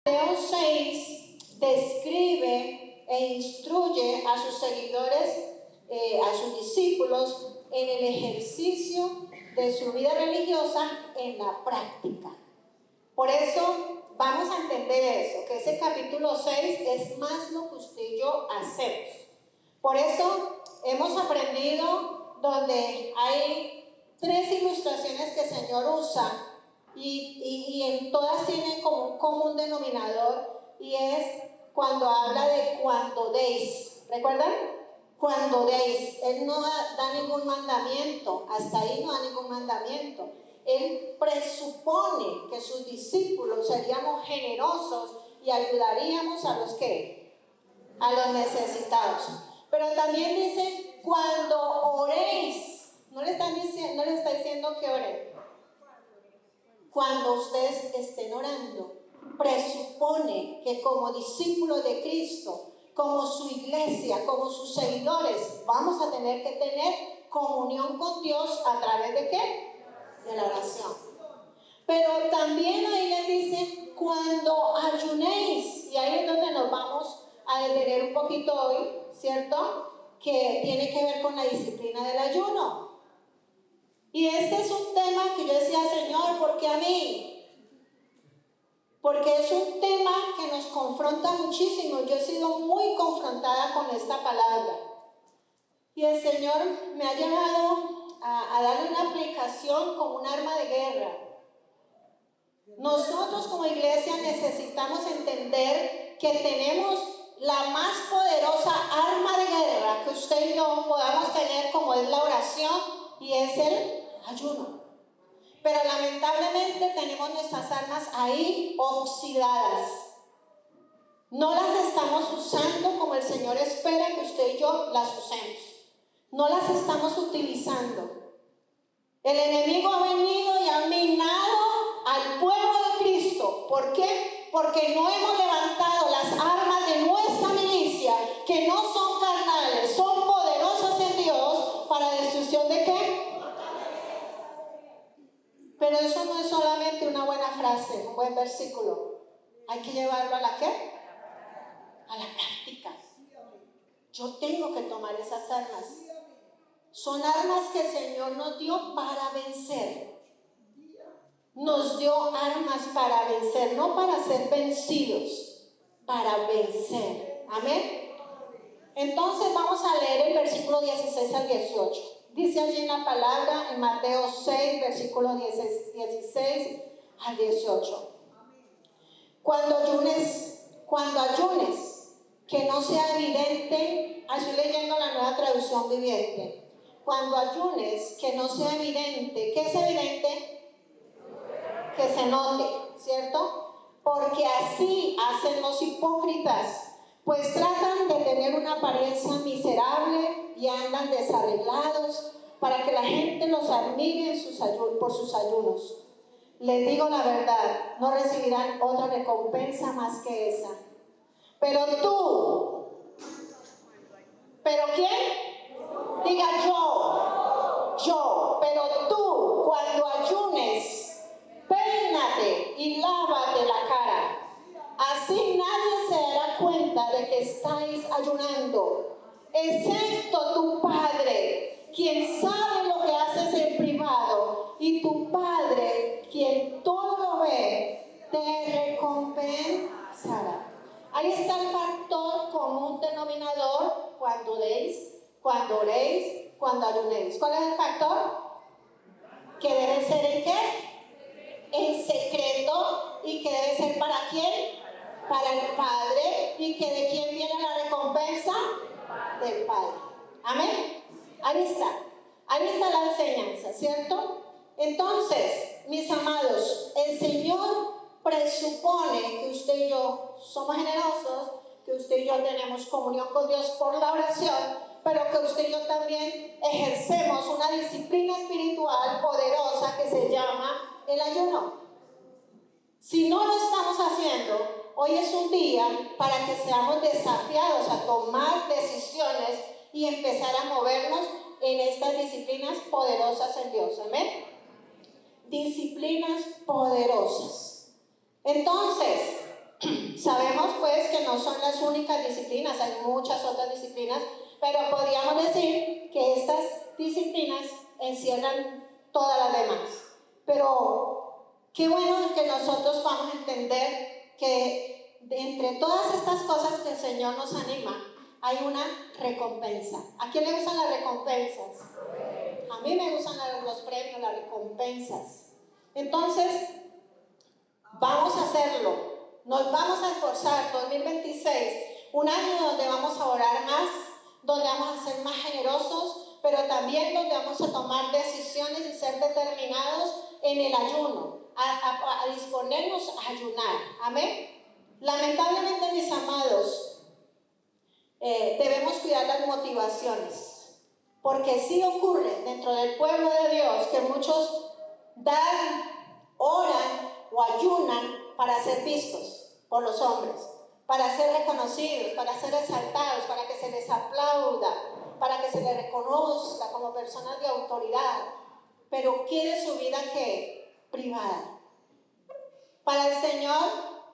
Mateo 6 describe e instruye a sus seguidores, a sus discípulos, en el ejercicio de su vida religiosa en la práctica. Por eso vamos a entender eso, que ese capítulo 6 es más lo que usted y yo hacemos. Por eso hemos aprendido donde hay 3 ilustraciones que el Señor usa y en todas tienen como un común denominador, y es cuando habla de cuando deis. ¿Recuerdan? Cuando deis. Él no da ningún mandamiento, hasta ahí no da ningún mandamiento. Él presupone que sus discípulos seríamos generosos y ayudaríamos a los que, a los necesitados. Pero también dice cuando oréis. No le está diciendo que oren. Cuando ustedes estén orando, presupone que como discípulos de Cristo, como su iglesia, como sus seguidores, vamos a tener que tener comunión con Dios a través de ¿qué? De la oración. Pero también ahí les dice cuando ayunéis, y ahí es donde nos vamos a detener un poquito hoy, ¿cierto? Que tiene que ver con la disciplina del ayuno. Y este es un tema que yo decía, Señor, ¿por qué a mí? Porque es un tema que nos confronta muchísimo. Yo he sido muy confrontada con esta palabra. Y el Señor me ha llevado a darle una aplicación como un arma de guerra. Nosotros como iglesia necesitamos entender que tenemos la más poderosa arma de guerra que usted y yo podamos tener, como es la oración y es el ayuno. Pero lamentablemente tenemos nuestras armas ahí oxidadas. No las estamos usando como el Señor espera que usted y yo las usemos. No las estamos utilizando. El enemigo ha venido y ha minado al pueblo de Cristo. ¿Por qué? Porque no hemos levantado las armas de nuestra milicia, que no son carnales, son poderosas en Dios para destrucción de ¿qué? Pero eso no es solamente una buena frase, un buen versículo. Hay que llevarlo a la ¿qué? A la práctica. Yo tengo que tomar esas armas. Son armas que el Señor nos dio para vencer. Nos dio armas para vencer, no para ser vencidos, para vencer. Amén. Entonces vamos a leer el versículo 16 al 18. Dice allí en la palabra, en Mateo 6, versículo 16 al 18. Cuando ayunes, que no sea evidente, estoy leyendo la Nueva Traducción Viviente. Cuando ayunes, que no sea evidente. ¿Qué es evidente? Que se note, ¿cierto? Porque así hacen los hipócritas, pues tratan de tener una apariencia miserable y andan desarreglados para que la gente los admire por sus ayunos. Les digo la verdad, no recibirán otra recompensa más que esa. Pero tú, ¿pero quién? Diga yo, pero tú cuando ayunes, peínate y lávate la cara. Así nadie se dará cuenta de que estáis ayunando, excepto tu Padre, quien sabe lo que haces en privado, y tu Padre, quien todo lo ve, te recompensará. Ahí está el factor común denominador cuando deis, cuando oréis, cuando ayunéis. ¿Cuál es el factor? Que debe ser ¿en qué? En secreto. ¿Y que debe ser para quién? Para el Padre. ¿Y que de quién viene la recompensa? Del Padre. Amén. Ahí está la enseñanza, ¿cierto? Entonces, mis amados, el Señor presupone que usted y yo somos generosos, que usted y yo tenemos comunión con Dios por la oración, pero que usted y yo también ejercemos una disciplina espiritual poderosa que se llama el ayuno. Si no lo estamos haciendo, hoy es un día para que seamos desafiados a tomar decisiones y empezar a movernos en estas disciplinas poderosas en Dios. Amén. Disciplinas poderosas. Entonces, pues que no son las únicas disciplinas, hay muchas otras disciplinas, pero podríamos decir que estas disciplinas encierran todas las demás. Pero qué bueno que nosotros vamos a entender que entre todas estas cosas que el Señor nos anima, hay una recompensa. ¿A quién le gustan las recompensas? A mí me gustan los premios, las recompensas. Entonces, vamos a hacerlo. Nos vamos a esforzar. 2026, un año donde vamos a orar más, donde vamos a ser más generosos, pero también donde vamos a tomar decisiones y ser determinados en el ayuno, a disponernos a ayunar. Amén. Lamentablemente, mis amados, debemos cuidar las motivaciones, porque sí ocurre dentro del pueblo de Dios que muchos oran o ayunan para ser vistos por los hombres, para ser reconocidos, para ser exaltados, para que se les aplauda, para que se les reconozca como personas de autoridad, pero quiere su vida ¿qué? Privada. Para el Señor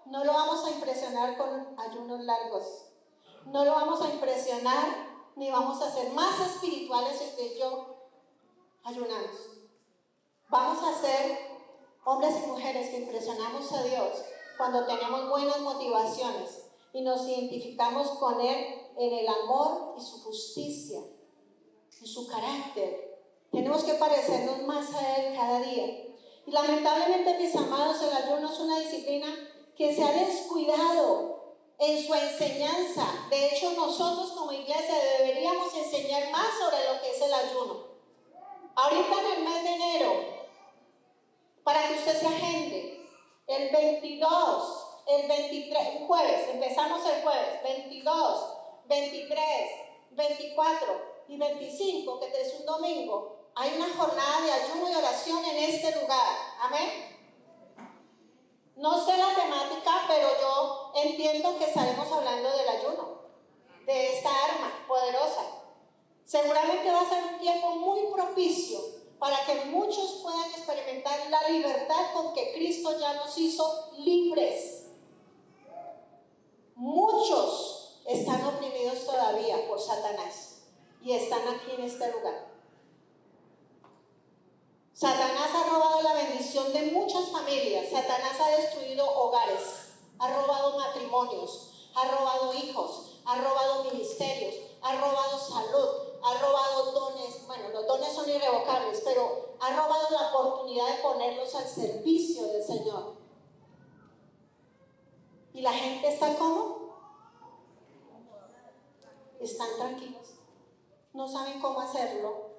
no lo vamos a impresionar con ayunos largos. No lo vamos a impresionar ni vamos a ser más espirituales si usted y yo ayunamos. Vamos a ser hombres y mujeres que impresionamos a Dios cuando tenemos buenas motivaciones y nos identificamos con Él en el amor y su justicia y su carácter. Tenemos que parecernos más a Él cada día. Y lamentablemente, mis amados, el ayuno es una disciplina que se ha descuidado en su enseñanza. De hecho, nosotros como iglesia deberíamos enseñar más sobre lo que es el ayuno. Ahorita en el mes de enero, para que usted se agende, el 22, el 23, jueves, empezamos el jueves, 22, 23, 24 y 25, que es un domingo, hay una jornada de ayuno y oración en este lugar. Amén. No sé la temática, pero yo entiendo que estaremos hablando del ayuno, de esta arma poderosa. Seguramente va a ser un tiempo muy propicio para que muchos puedan experimentar la libertad con que Cristo ya nos hizo libres. Muchos están oprimidos todavía por Satanás y están aquí en este lugar. Satanás ha robado la bendición de muchas familias. Satanás ha destruido hogares, ha robado matrimonios, ha robado hijos, ha robado ministerios, ha robado salud, ha robado dones. Bueno, los dones son irrevocables, pero ha robado la oportunidad de ponerlos al servicio del Señor. ¿Y la gente está cómo? Están tranquilos. No saben cómo hacerlo.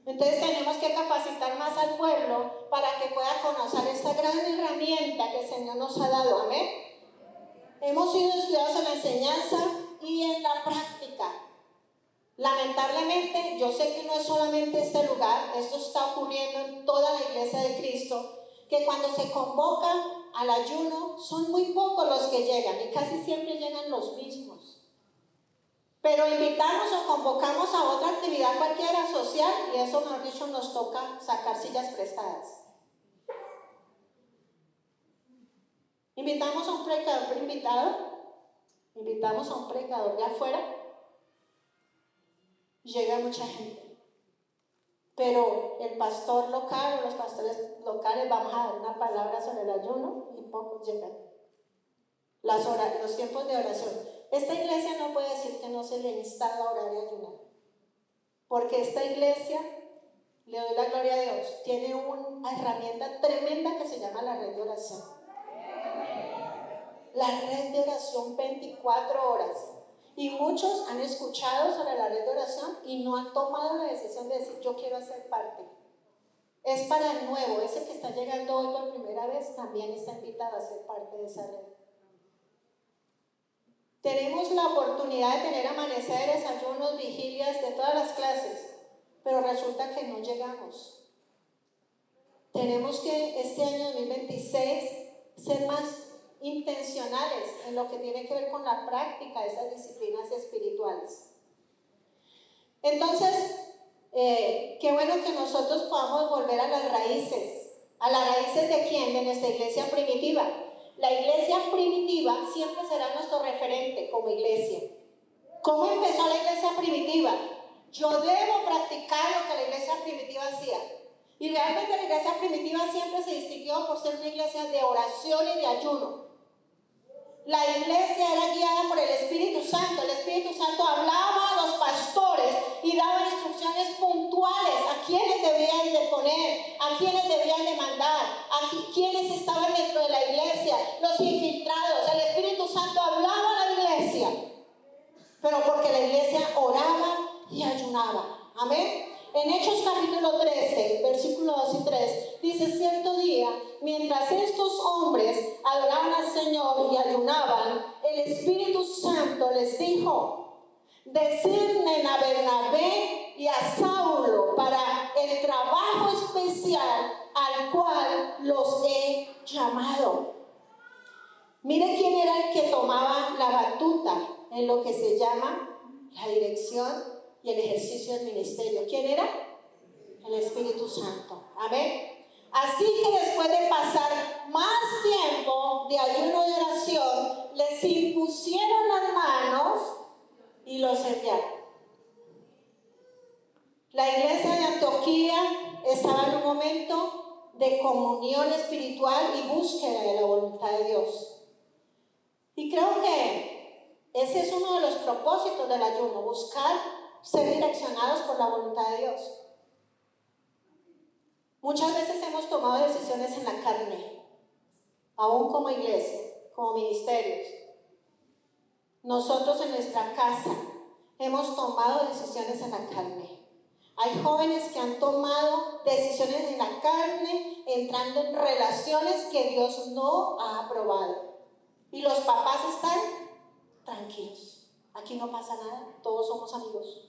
Entonces tenemos que capacitar más al pueblo para que pueda conocer esta gran herramienta que el Señor nos ha dado. Amén. Hemos sido descuidados en la enseñanza y en la práctica. Lamentablemente, yo sé que no es solamente este lugar, esto está ocurriendo en toda la iglesia de Cristo, que cuando se convoca al ayuno son muy pocos los que llegan y casi siempre llegan los mismos. Pero invitamos o convocamos a otra actividad cualquiera social y eso, mejor dicho, nos toca sacar sillas prestadas. Invitamos a un predicador invitado, invitamos a un predicador de afuera, llega mucha gente. Pero el pastor local o los pastores locales vamos a dar una palabra sobre el ayuno y pocos llegan. Los tiempos de oración. Esta iglesia no puede decir que no se le instala a orar y ayunar, porque esta iglesia, le doy la gloria a Dios, tiene una herramienta tremenda que se llama la red de oración. La red de oración 24 horas. Y muchos han escuchado sobre la red de oración y no han tomado la decisión de decir, yo quiero hacer parte. Es para el nuevo, ese que está llegando hoy por primera vez, también está invitado a ser parte de esa red. Tenemos la oportunidad de tener amaneceres, ayunos, vigilias de todas las clases, pero resulta que no llegamos. Tenemos que este año 2026 ser más intencionales en lo que tiene que ver con la práctica de esas disciplinas espirituales. Entonces, qué bueno que nosotros podamos volver a las raíces. ¿A las raíces de quién? De nuestra iglesia primitiva. La iglesia primitiva siempre será nuestro referente como iglesia. ¿Cómo empezó la iglesia primitiva? Yo debo practicar lo que la iglesia primitiva hacía. Y realmente la iglesia primitiva siempre se distinguió por ser una iglesia de oración y de ayuno. La iglesia era guiada por el Espíritu Santo. El Espíritu Santo hablaba a los pastores y daba instrucciones puntuales a quienes debían de poner, a quienes debían de mandar, a quienes estaban dentro de la iglesia, los infiltrados. El Espíritu Santo hablaba a la iglesia, pero porque la iglesia oraba y ayunaba. Amén. En Hechos capítulo 13, versículos 2 y 3, dice: cierto día, mientras estos hombres adoraban al Señor y ayunaban, el Espíritu Santo les dijo: designen a Bernabé y a Saulo para el trabajo especial al cual los he llamado. Mire quién era el que tomaba la batuta en lo que se llama la dirección y el ejercicio del ministerio. ¿Quién era? El Espíritu Santo. Amén. Así que después de pasar más tiempo de ayuno y oración, les impusieron las manos y los enviaron. La iglesia de Antioquía estaba en un momento de comunión espiritual y búsqueda de la voluntad de Dios. Y creo que ese es uno de los propósitos del ayuno: buscar ser direccionados por la voluntad de Dios. Muchas veces hemos tomado decisiones en la carne, aún como iglesia, como ministerios. Nosotros en nuestra casa hemos tomado decisiones en la carne. Hay jóvenes que han tomado decisiones en la carne, entrando en relaciones que Dios no ha aprobado. Y los papás están tranquilos. Aquí no pasa nada, todos somos amigos.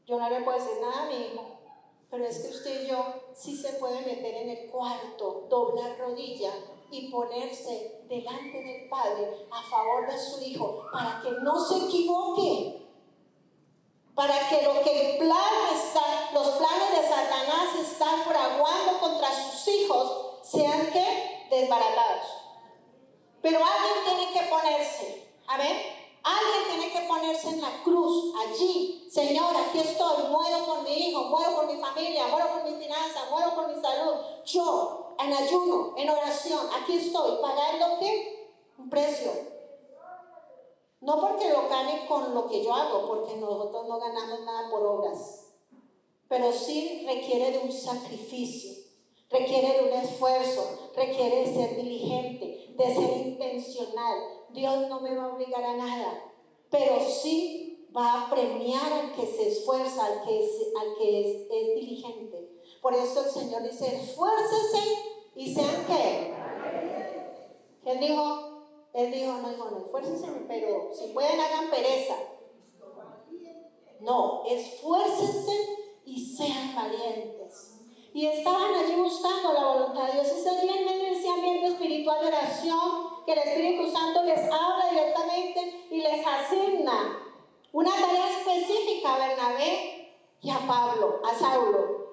Yo no le puedo decir nada a mi hijo, pero es que usted y yo sí se puede meter en el cuarto, doblar rodilla y ponerse delante del Padre a favor de su hijo para que no se equivoque, para que los planes de Satanás están fraguando contra sus hijos sean ¿qué? Desbaratados. Pero alguien tiene que ponerse, amén. Alguien tiene que ponerse en la cruz, allí. Señor, aquí estoy, muero por mi hijo, muero por mi familia, muero por mis finanzas, muero por mi salud. Yo, en ayuno, en oración, aquí estoy, pagando ¿qué? Un precio. No porque lo gane con lo que yo hago, porque nosotros no ganamos nada por obras. Pero sí requiere de un sacrificio, requiere de un esfuerzo, requiere de ser diligente, de ser intencional. Dios no me va a obligar a nada, pero sí va a premiar al que se esfuerza, al que es diligente. Por eso el Señor dice: esfuércense y sean ¿qué? Él dijo, no, esfuércense, pero si pueden hagan pereza. No, esfuércense y sean valientes. Y estaban allí buscando la voluntad de Dios. Es allí en medio de ese ambiente espiritual de oración que el Espíritu Santo les habla directamente y les asigna una tarea específica a Bernabé y a Pablo, a Saulo.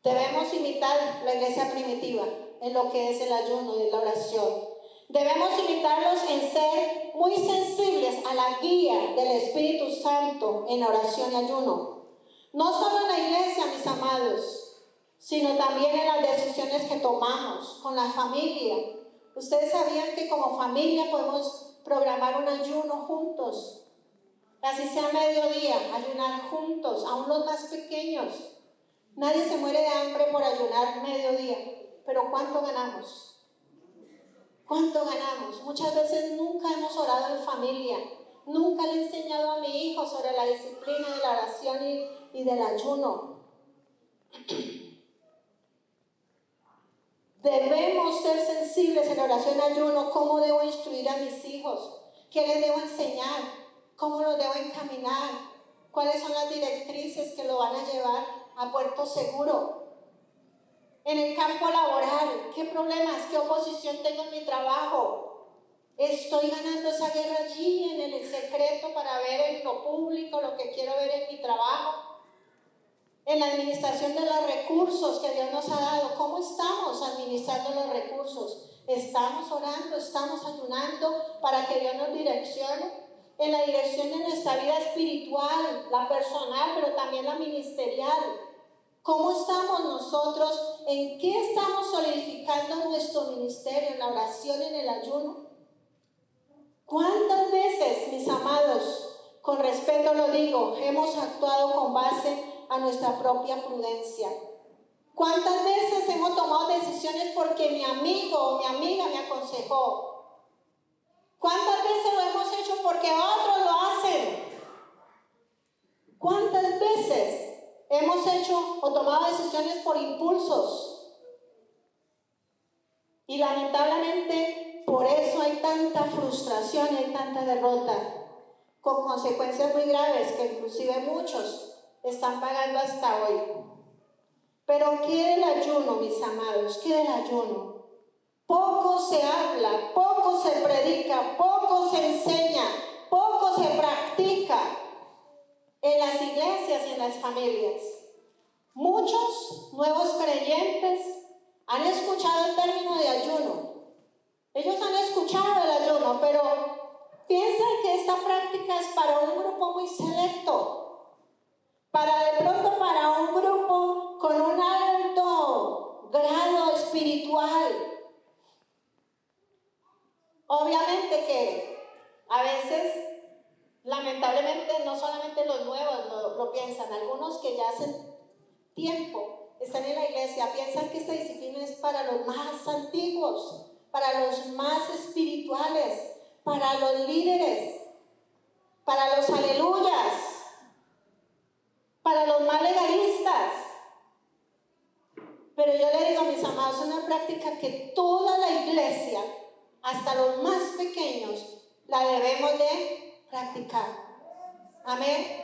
Debemos imitar la iglesia primitiva en lo que es el ayuno y la oración. Debemos imitarlos en ser muy sensibles a la guía del Espíritu Santo en oración y ayuno. No solo en la iglesia, mis amados, sino también en las decisiones que tomamos con la familia. Ustedes sabían que como familia podemos programar un ayuno juntos. Así sea mediodía, ayunar juntos, aún los más pequeños. Nadie se muere de hambre por ayunar mediodía, pero ¿cuánto ganamos? ¿Cuánto ganamos? Muchas veces nunca hemos orado en familia. Nunca le he enseñado a mi hijo sobre la disciplina de la oración y del ayuno. Debemos ser sensibles en oración y ayuno. ¿Cómo debo instruir a mis hijos? ¿Qué les debo enseñar? ¿Cómo los debo encaminar? ¿Cuáles son las directrices que lo van a llevar a puerto seguro? En el campo laboral, ¿qué problemas, qué oposición tengo en mi trabajo? ¿Estoy ganando esa guerra allí en el secreto para ver en lo público lo que quiero ver en mi trabajo? En la administración de los recursos que Dios nos ha dado, ¿cómo estamos administrando los recursos? Estamos orando, estamos ayunando para que Dios nos direccione en la dirección de nuestra vida espiritual, la personal, pero también la ministerial. ¿Cómo estamos nosotros? ¿En qué estamos solidificando nuestro ministerio? ¿En la oración, en el ayuno? ¿Cuántas veces, mis amados, con respeto lo digo, hemos actuado con base a nuestra propia prudencia? ¿Cuántas veces hemos tomado decisiones porque mi amigo o mi amiga me aconsejó? ¿Cuántas veces lo hemos hecho porque otros lo hacen? ¿Cuántas veces hemos hecho o tomado decisiones por impulsos? Y lamentablemente por eso hay tanta frustración y hay tanta derrota, con consecuencias muy graves que inclusive muchos están pagando hasta hoy. Pero ¿qué del ayuno, mis amados? ¿Qué del ayuno? Poco se habla, poco se predica, poco se enseña, poco se practica en las iglesias y en las familias. Muchos nuevos creyentes han escuchado el término de ayuno. Ellos han escuchado el ayuno, pero piensan que esta práctica es para un grupo muy selecto, para un grupo con un alto grado espiritual. Obviamente que a veces, lamentablemente, no solamente los nuevos lo piensan, algunos que ya hacen tiempo están en la iglesia piensan que esta disciplina es para los más antiguos, para los más espirituales, para los líderes, para los aleluyas, para los más legalistas. Pero yo le digo a mis amados, es una práctica que toda la iglesia, hasta los más pequeños, la debemos de practicar. Amén.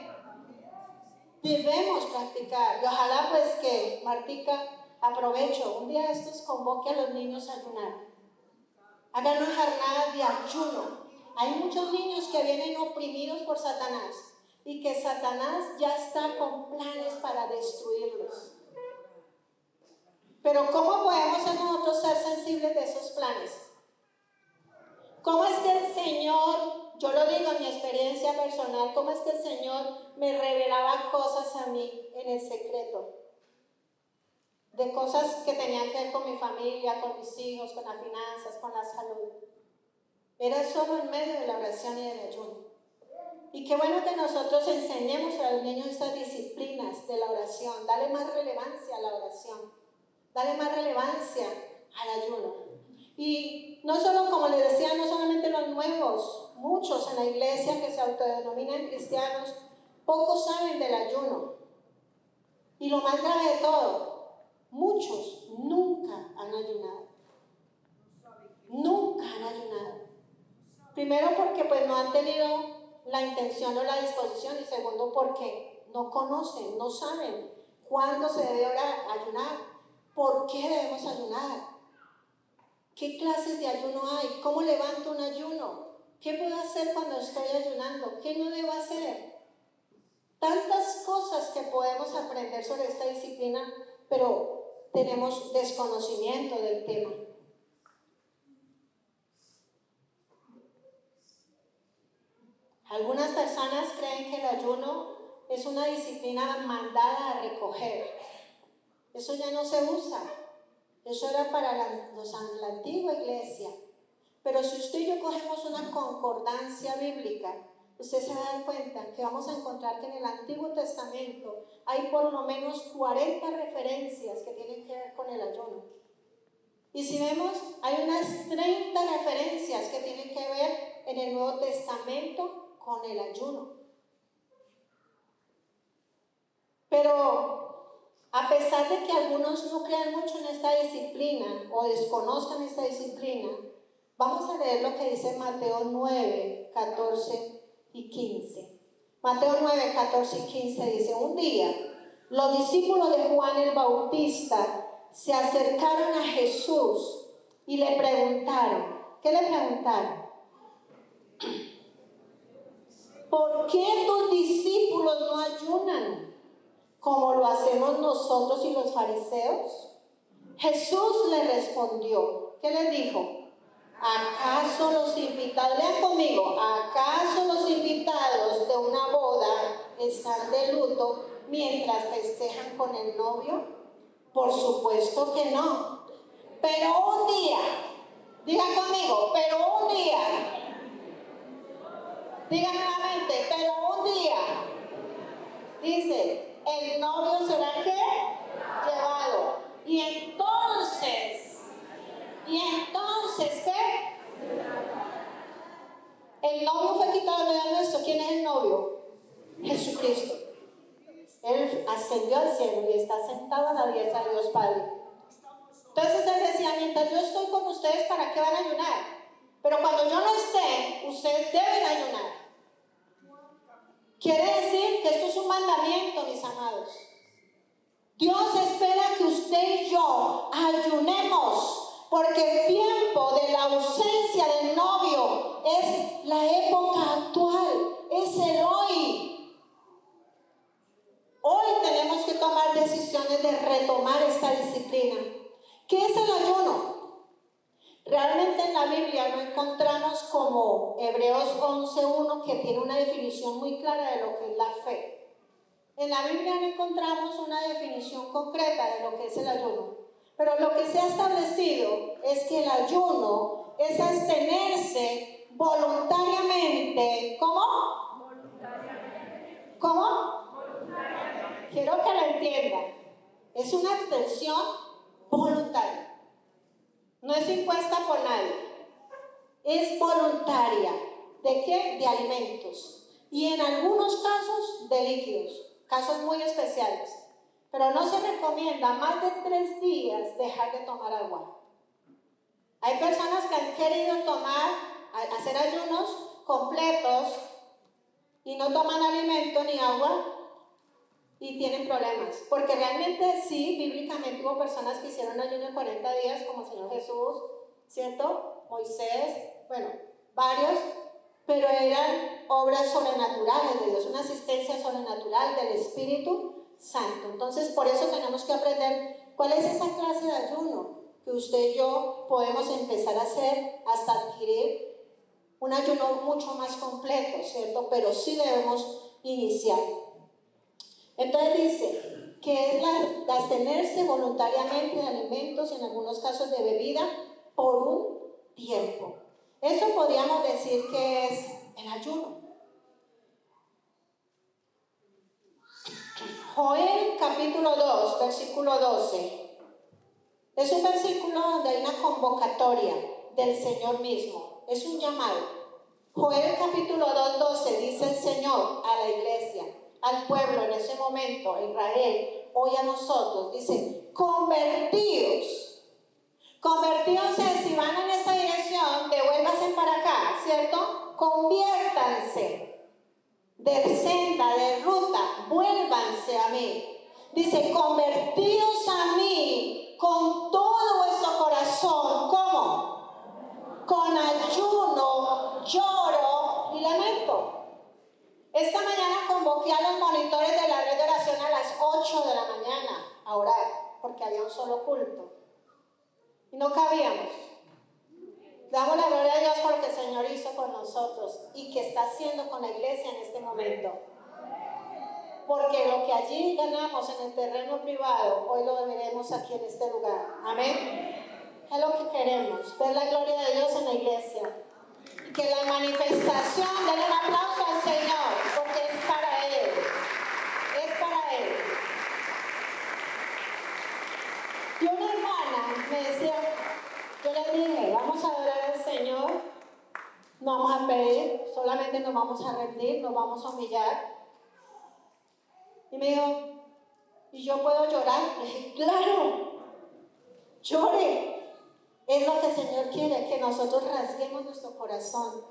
Debemos practicar. Y ojalá pues que Martica, aprovecho, un día de estos convoque a los niños a ayunar. Hagan una jornada de ayuno. Hay muchos niños que vienen oprimidos por Satanás y que Satanás ya está con planes para destruirlos. Pero ¿cómo podemos nosotros ser sensibles de esos planes? ¿Cómo es que el Señor, yo lo digo en mi experiencia personal, cómo es que el Señor me revelaba cosas a mí en el secreto? De cosas que tenían que ver con mi familia, con mis hijos, con las finanzas, con la salud. Era solo en medio de la oración y del ayuno. Y qué bueno que nosotros enseñemos a los niños estas disciplinas de la oración. Dale más relevancia a la oración. Dale más relevancia al ayuno. Y no solo, como les decía, no solamente los nuevos, muchos en la iglesia que se autodenominan cristianos, pocos saben del ayuno. Y lo más grave de todo, muchos nunca han ayunado. Nunca han ayunado. Primero porque pues no han tenido la intención o la disposición, y segundo porque no conocen, no saben cuándo se debe ayunar, por qué debemos ayunar. ¿Qué clases de ayuno hay? ¿Cómo levanto un ayuno? ¿Qué puedo hacer cuando estoy ayunando? ¿Qué no debo hacer? Tantas cosas que podemos aprender sobre esta disciplina, pero tenemos desconocimiento del tema. Algunas personas creen que el ayuno es una disciplina mandada a recoger. Eso ya no se usa. Eso era para la antigua iglesia. Pero si usted y yo cogemos una concordancia bíblica, usted se va a dar cuenta que vamos a encontrar que en el Antiguo Testamento hay por lo menos 40 referencias que tienen que ver con el ayuno. Y si vemos, hay unas 30 referencias que tienen que ver en el Nuevo Testamento con el ayuno. Pero a pesar de que algunos no crean mucho en esta disciplina o desconozcan esta disciplina, vamos a leer lo que dice Mateo 9, 14 y 15. Mateo 9, 14 y 15 dice: un día los discípulos de Juan el Bautista se acercaron a Jesús y le preguntaron. ¿Qué le preguntaron? ¿Por qué tus discípulos no ayunan como lo hacemos nosotros y los fariseos? Jesús le respondió: ¿Qué les dijo? ¿Acaso los invitados, lean conmigo, acaso los invitados de una boda están de luto mientras festejan con el novio? Por supuesto que no. Pero un día, digan conmigo, pero un día, digan nuevamente, pero un día, dice, el novio será ¿qué? Llevado. Y entonces, ¿qué? El novio fue quitado de nuestro. ¿Quién es el novio? Jesucristo. Él ascendió al cielo y está sentado a la diestra de Dios Padre. Entonces él decía, mientras yo estoy con ustedes, ¿para qué van a ayunar? Pero cuando yo no esté, ustedes deben ayunar. Quiere decir que esto es un mandamiento, mis amados. Dios espera que usted y yo ayunemos, porque el tiempo de la ausencia del novio es la época actual, es el hoy. Hoy tenemos que tomar decisiones de retomar esta disciplina. ¿Qué es el ayuno? Realmente en la Biblia no encontramos como Hebreos 11:1 que tiene una definición muy clara de lo que es la fe. En la Biblia no encontramos una definición concreta de lo que es el ayuno, pero lo que se ha establecido es que el ayuno es abstenerse voluntariamente. ¿Cómo? Voluntariamente. ¿Cómo? Voluntariamente. Quiero que lo entiendan. Es una abstención voluntaria. No es impuesta por nadie. Es voluntaria. ¿De qué? De alimentos. Y en algunos casos de líquidos. Casos muy especiales, pero no se recomienda más de 3 días dejar de tomar agua. Hay personas que han querido hacer ayunos completos y no toman alimento ni agua y tienen problemas, porque realmente sí, bíblicamente hubo personas que hicieron ayuno de 40 días, como el Señor Jesús, ¿cierto? Moisés, bueno, varios, pero eran obras sobrenaturales de Dios, una asistencia sobrenatural del Espíritu Santo. Entonces, por eso tenemos que aprender cuál es esa clase de ayuno que usted y yo podemos empezar a hacer hasta adquirir un ayuno mucho más completo, ¿cierto? Pero sí debemos iniciar. Entonces dice que es la abstenerse voluntariamente de alimentos y en algunos casos de bebida por un tiempo. Eso podríamos decir que es el ayuno. Joel capítulo 2, versículo 12. Es un versículo donde hay una convocatoria del Señor mismo. Es un llamado. Joel capítulo 2, 12 dice el Señor a la iglesia, al pueblo en ese momento, a Israel, hoy a nosotros. Dice, convertíos. Convertíos es, si van en esta dirección, devuélvanse para acá, ¿cierto? Conviértanse de senda, de ruta, vuélvanse a mí. Dice, convertíos a mí con todo vuestro corazón. ¿Cómo? Con ayuno, lloro y lamento. Esta mañana convoqué a los monitores de la red de oración a las 8 de la mañana a orar, porque había un solo culto. Y no cabíamos. Damos la gloria a Dios por lo que el Señor hizo con nosotros y que está haciendo con la iglesia en este momento. Porque lo que allí ganamos en el terreno privado, hoy lo veremos aquí en este lugar. Amén. Es lo que queremos, ver la gloria de Dios en la iglesia. Y que la manifestación, denle un aplauso al Señor, porque es para Él. Es para Él. Y una hermana me decía, yo le dije, vamos a adorar al Señor, no vamos a pedir, solamente nos vamos a rendir, nos vamos a humillar. Y me dijo, ¿y yo puedo llorar? Le dije, claro, llore. Es lo que el Señor quiere, que nosotros rasguemos nuestro corazón.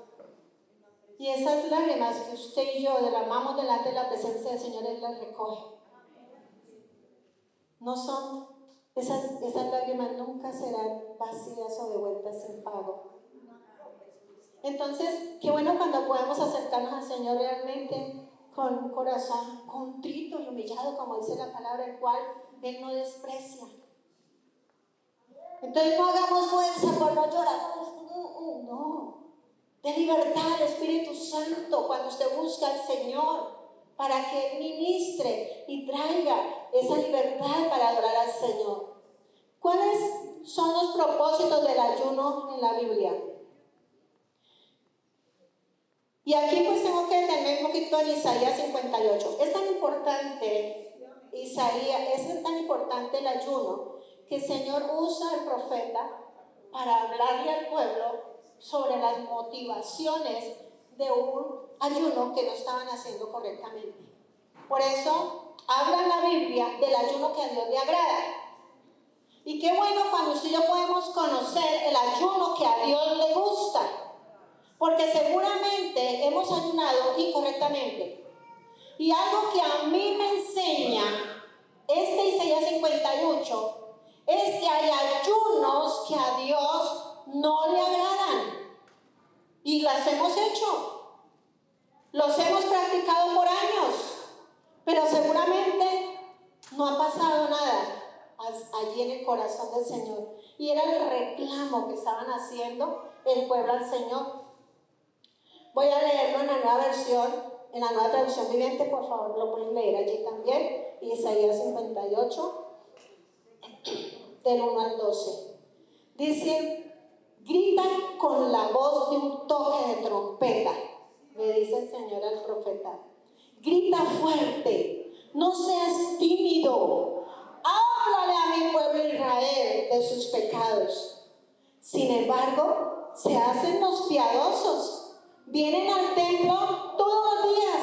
Y esas lágrimas que usted y yo derramamos delante de la presencia del Señor, Él las recoge. No son, esas lágrimas nunca serán vacías o devueltas sin pago. Entonces, qué bueno cuando podemos acercarnos al Señor realmente con un corazón contrito y humillado, como dice la palabra, el cual Él no desprecia. Entonces no hagamos fuerza por no llorar. No. De libertad al Espíritu Santo cuando usted busca al Señor para que Él ministre y traiga esa libertad para adorar al Señor. ¿Cuáles son los propósitos del ayuno en la Biblia? Y aquí pues tengo que detenerme un poquito en Isaías 58. Es tan importante es tan importante el ayuno que el Señor usa al profeta para hablarle al pueblo sobre las motivaciones de un ayuno que no estaban haciendo correctamente. Por eso habla en la Biblia del ayuno que a Dios le agrada. Y qué bueno cuando usted y yo podemos conocer el ayuno que a Dios le gusta, porque seguramente hemos ayunado incorrectamente. Y algo que a mí me enseña Isaías 58 es que hay ayunos que a Dios no le agradan. Y las hemos hecho. Los hemos practicado por años. Pero seguramente no ha pasado nada allí en el corazón del Señor. Y era el reclamo que estaban haciendo el pueblo al Señor. Voy a leerlo en la nueva versión, en la nueva traducción viviente, por favor, lo pueden leer allí también. Isaías 58, del 1 al 12. Dice: gritan con la voz de un toque de trompeta, le dice el Señor al profeta. Grita fuerte, no seas tímido. Háblale a mi pueblo Israel de sus pecados. Sin embargo, se hacen los piadosos. Vienen al templo todos los días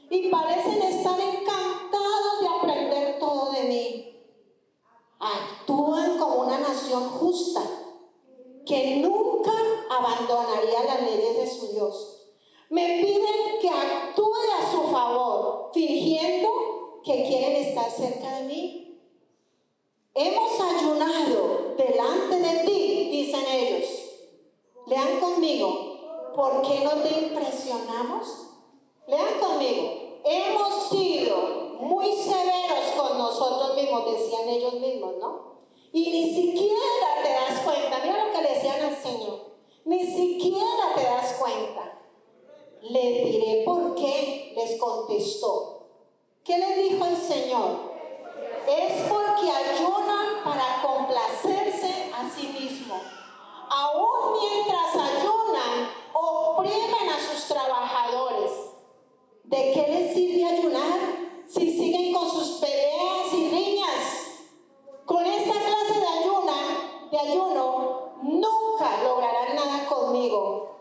y parecen estar encantados de aprender todo de mí. Actúan como una nación justa que nunca abandonaría las leyes de su Dios. Me piden que actúe a su favor, fingiendo que quieren estar cerca de mí. Hemos ayunado delante de ti, dicen ellos. Lean conmigo. ¿Por qué no te impresionamos? Lean conmigo. Hemos sido muy severos con nosotros mismos, decían ellos mismos, ¿no? Y ni siquiera te das cuenta. Mira lo que le decían al Señor. Ni siquiera te das cuenta. Le diré por qué, les contestó. ¿Qué le dijo el Señor? Es porque ayunan para complacerse a sí mismos. Aún mientras ayunan, oprimen a sus trabajadores. ¿De qué les sirve ayunar si siguen con sus peleas y riñas? Con esta clase de ayuno, nunca lograrán nada conmigo.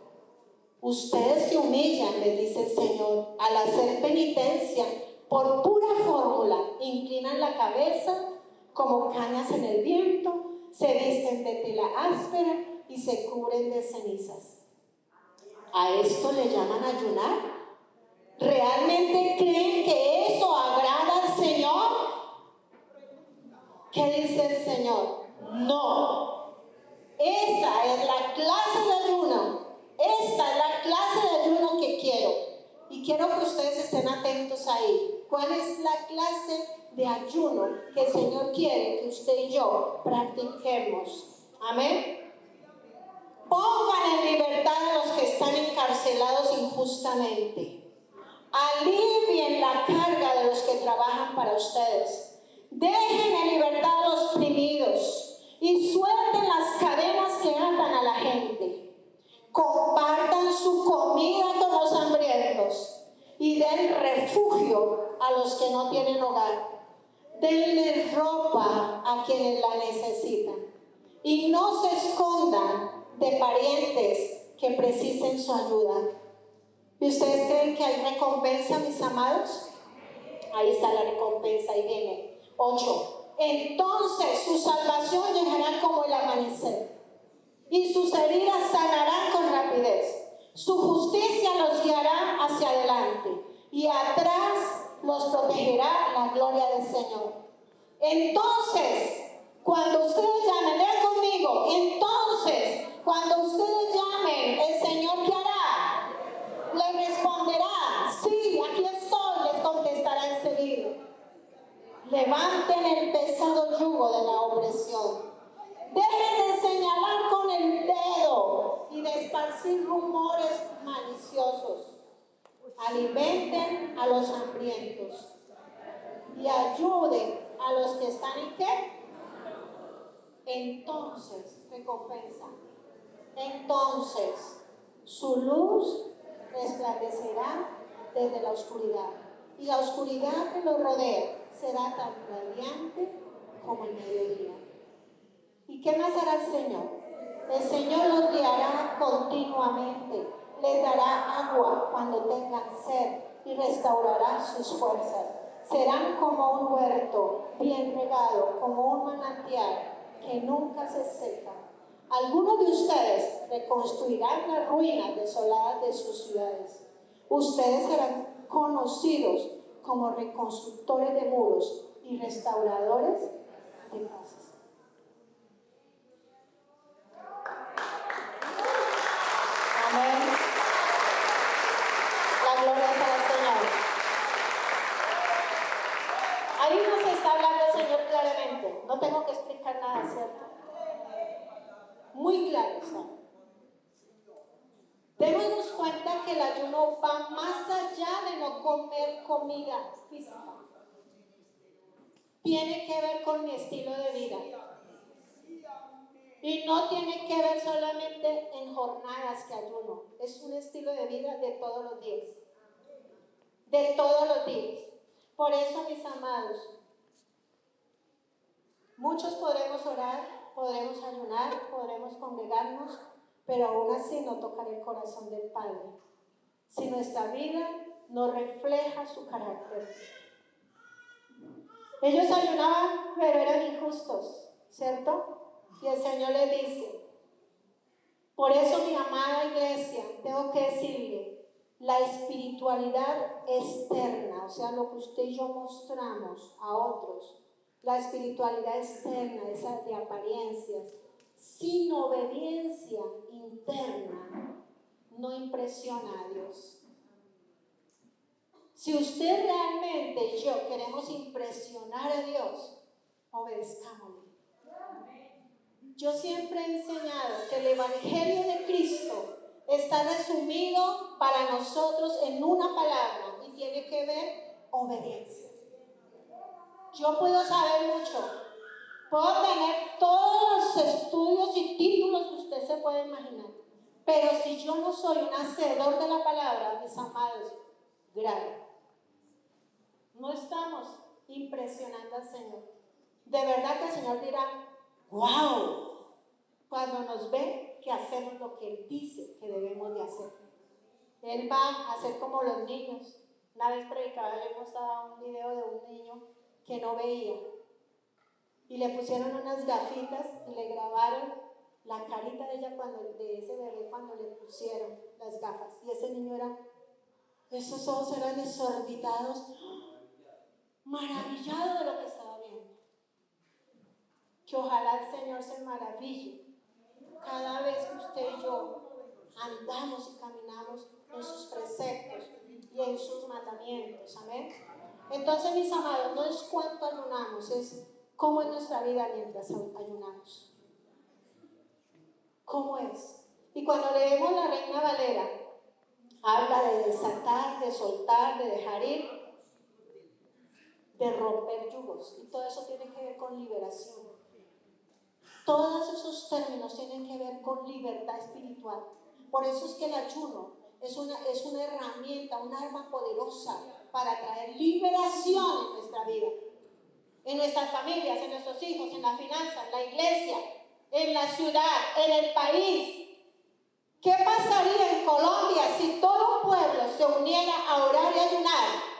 Ustedes se humillan, les dice el Señor, al hacer penitencia por pura fórmula. Inclinan la cabeza como cañas en el viento, se visten de tela áspera y se cubren de cenizas. ¿A esto le llaman ayunar? ¿Realmente creen que eso agrada al Señor? ¿Qué dice el Señor? No. Esa es la clase de ayuno. Esta es la clase de ayuno que quiero. Y quiero que ustedes estén atentos ahí. ¿Cuál es la clase de ayuno que el Señor quiere que usted y yo practiquemos? Amén. Pongan en libertad a los que están encarcelados injustamente. Alivien la carga de los que trabajan para ustedes. Dejen en libertad a los oprimidos y suelten las cadenas que atan a la gente. Compartan su comida con los hambrientos y den refugio a los que no tienen hogar. Denle ropa a quienes la necesitan y no se escondan de parientes que precisen su ayuda. ¿Y ustedes creen que hay recompensa, mis amados? Ahí está la recompensa y viene. 8. Entonces su salvación llegará como el amanecer y sus heridas sanarán con rapidez. Su justicia los guiará hacia adelante y atrás los protegerá la gloria del Señor. Entonces, cuando ustedes llamen, lean conmigo, entonces, cuando ustedes llamen, ¿el Señor qué hará? Les responderá, sí, aquí estoy, les contestará enseguida. Levanten el pesado yugo de la opresión. Dejen esparcir rumores maliciosos. Alimenten a los hambrientos y ayuden a los que están en qué. Entonces, recompensa. Entonces, su luz resplandecerá desde la oscuridad, y la oscuridad que los rodea será tan radiante como el mediodía. ¿Y qué más hará el Señor? El Señor los guiará continuamente, les dará agua cuando tengan sed y restaurará sus fuerzas. Serán como un huerto bien regado, como un manantial que nunca se seca. Algunos de ustedes reconstruirán las ruinas desoladas de sus ciudades. Ustedes serán conocidos como reconstructores de muros y restauradores de casas. Amén. La gloria es al Señor. Ahí nos está hablando el Señor claramente. No tengo que explicar nada, ¿cierto? Muy claro está. Démonos cuenta que el ayuno va más allá de no comer comida física. Tiene que ver con mi estilo de vida. Y no tiene que ver solamente en jornadas que ayuno. Es un estilo de vida de todos los días. De todos los días. Por eso, mis amados, muchos podremos orar, podremos ayunar, podremos congregarnos, pero aún así no tocar el corazón del Padre. Si nuestra vida no refleja su carácter. Ellos ayunaban, pero eran injustos, ¿cierto? Y el Señor les dice, por eso, mi amada iglesia, tengo que decirle, la espiritualidad externa, o sea, lo que usted y yo mostramos a otros, la espiritualidad externa, esa de apariencias, sin obediencia interna, no impresiona a Dios. Si usted realmente y yo queremos impresionar a Dios, obedezcámosle. Yo siempre he enseñado que el Evangelio de Cristo está resumido para nosotros en una palabra y tiene que ver obediencia. Yo puedo saber mucho, puedo tener todos los estudios y títulos que usted se puede imaginar, pero si yo no soy un hacedor de la palabra, mis amados, grave. No estamos impresionando al Señor. De verdad que el Señor dirá, ¡wow! Cuando nos ve que hacemos lo que Él dice que debemos de hacer. Él va a ser como los niños. Una vez predicaba, le mostraba un video de un niño que no veía. Y le pusieron unas gafitas y le grabaron la carita de ese bebé cuando le pusieron las gafas. Y ese niño esos ojos eran desorbitados, maravillado de lo que estaba viendo. Que ojalá el Señor se maraville cada vez que usted y yo andamos y caminamos en sus preceptos y en sus mandamientos. Amén. Entonces, mis amados, no es cuánto ayunamos, es cómo es nuestra vida mientras ayunamos. ¿Cómo es? Y cuando leemos la Reina Valera, habla de desatar, de soltar, de dejar ir, de romper yugos. Y todo eso tiene que ver con liberación. Todos esos términos tienen que ver con libertad espiritual. Por eso es que el ayuno es una herramienta, un arma poderosa para traer liberación en nuestra vida, en nuestras familias, en nuestros hijos, en la finanza, en la iglesia, en la ciudad, en el país. ¿Qué pasaría en Colombia si todo un pueblo se uniera a orar y ayunar?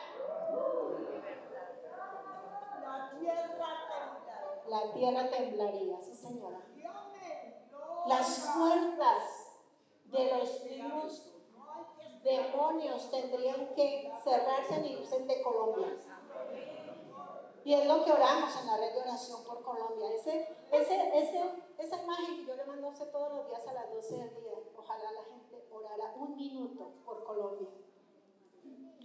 La tierra temblaría, sí, señora. Las puertas de los mismos demonios tendrían que cerrarse y irse de Colombia. Y es lo que oramos en la red de oración por Colombia. Esa imagen que yo le mando a usted todos los días a las 12 del día, ojalá la gente orara un minuto por Colombia.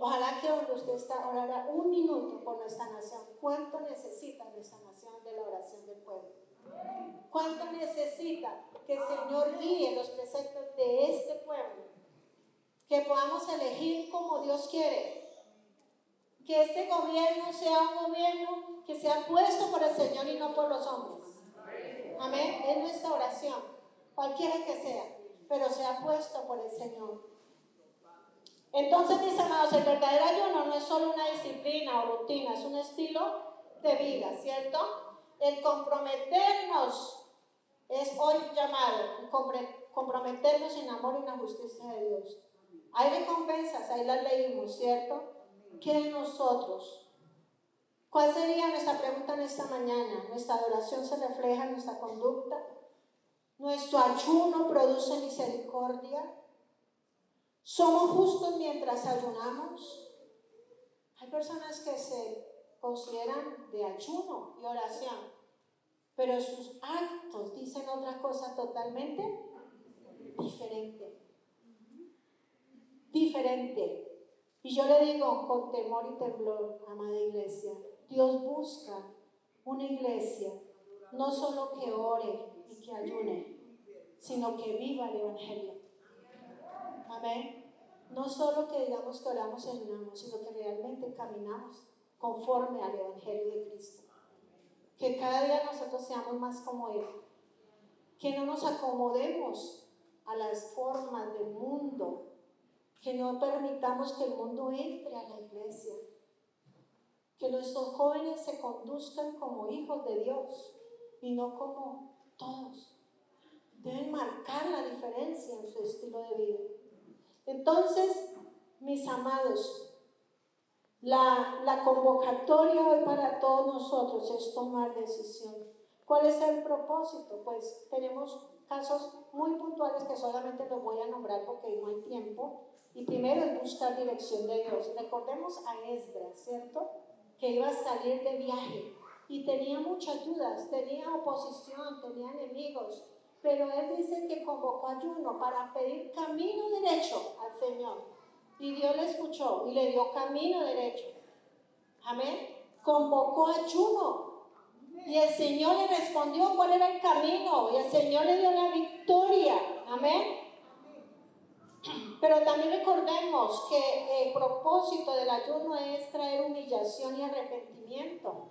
Ojalá que donde usted está orara un minuto por nuestra nación. ¿Cuánto necesita nuestra nación de la oración del pueblo? ¿Cuánto necesita que el Señor guíe los preceptos de este pueblo, que podamos elegir como Dios quiere, que este gobierno sea un gobierno que sea puesto por el Señor y no por los hombres. Amén. Es nuestra oración, cualquiera que sea, pero sea puesto por el Señor. Entonces, mis amados, el verdadero ayuno no es solo una disciplina o rutina, es un estilo de vida, ¿cierto? El comprometernos es hoy llamado, comprometernos en amor y en la justicia de Dios. Hay recompensas, ahí las leímos, ¿cierto? ¿Qué de nosotros? ¿Cuál sería nuestra pregunta en esta mañana? ¿Nuestra adoración se refleja en nuestra conducta? ¿Nuestro ayuno produce misericordia? ¿Somos justos mientras ayunamos? Hay personas que se consideran de ayuno y oración, pero sus actos dicen otra cosa totalmente diferente. Y yo le digo con temor y temblor, amada iglesia, Dios busca una iglesia no solo que ore y que ayune, sino que viva el Evangelio. Amén. No solo que digamos que oramos y ayunamos, sino que realmente caminamos conforme al Evangelio de Cristo. Que cada día nosotros seamos más como Él. Que no nos acomodemos a las formas del mundo. Que no permitamos que el mundo entre a la iglesia. Que nuestros jóvenes se conduzcan como hijos de Dios y no como todos. Deben marcar la diferencia en su estilo de vida. Entonces, mis amados, la convocatoria hoy para todos nosotros es tomar decisión. ¿Cuál es el propósito? Pues tenemos casos muy puntuales que solamente los voy a nombrar porque no hay tiempo. Y primero es buscar dirección de Dios. Recordemos a Esdras, ¿cierto? Que iba a salir de viaje y tenía muchas dudas, tenía oposición, tenía enemigos. Pero él dice que convocó ayuno para pedir camino derecho al Señor. Y Dios le escuchó y le dio camino derecho. Amén. Convocó ayuno. Y el Señor le respondió cuál era el camino. Y el Señor le dio la victoria. Amén. Pero también recordemos que el propósito del ayuno es traer humillación y arrepentimiento.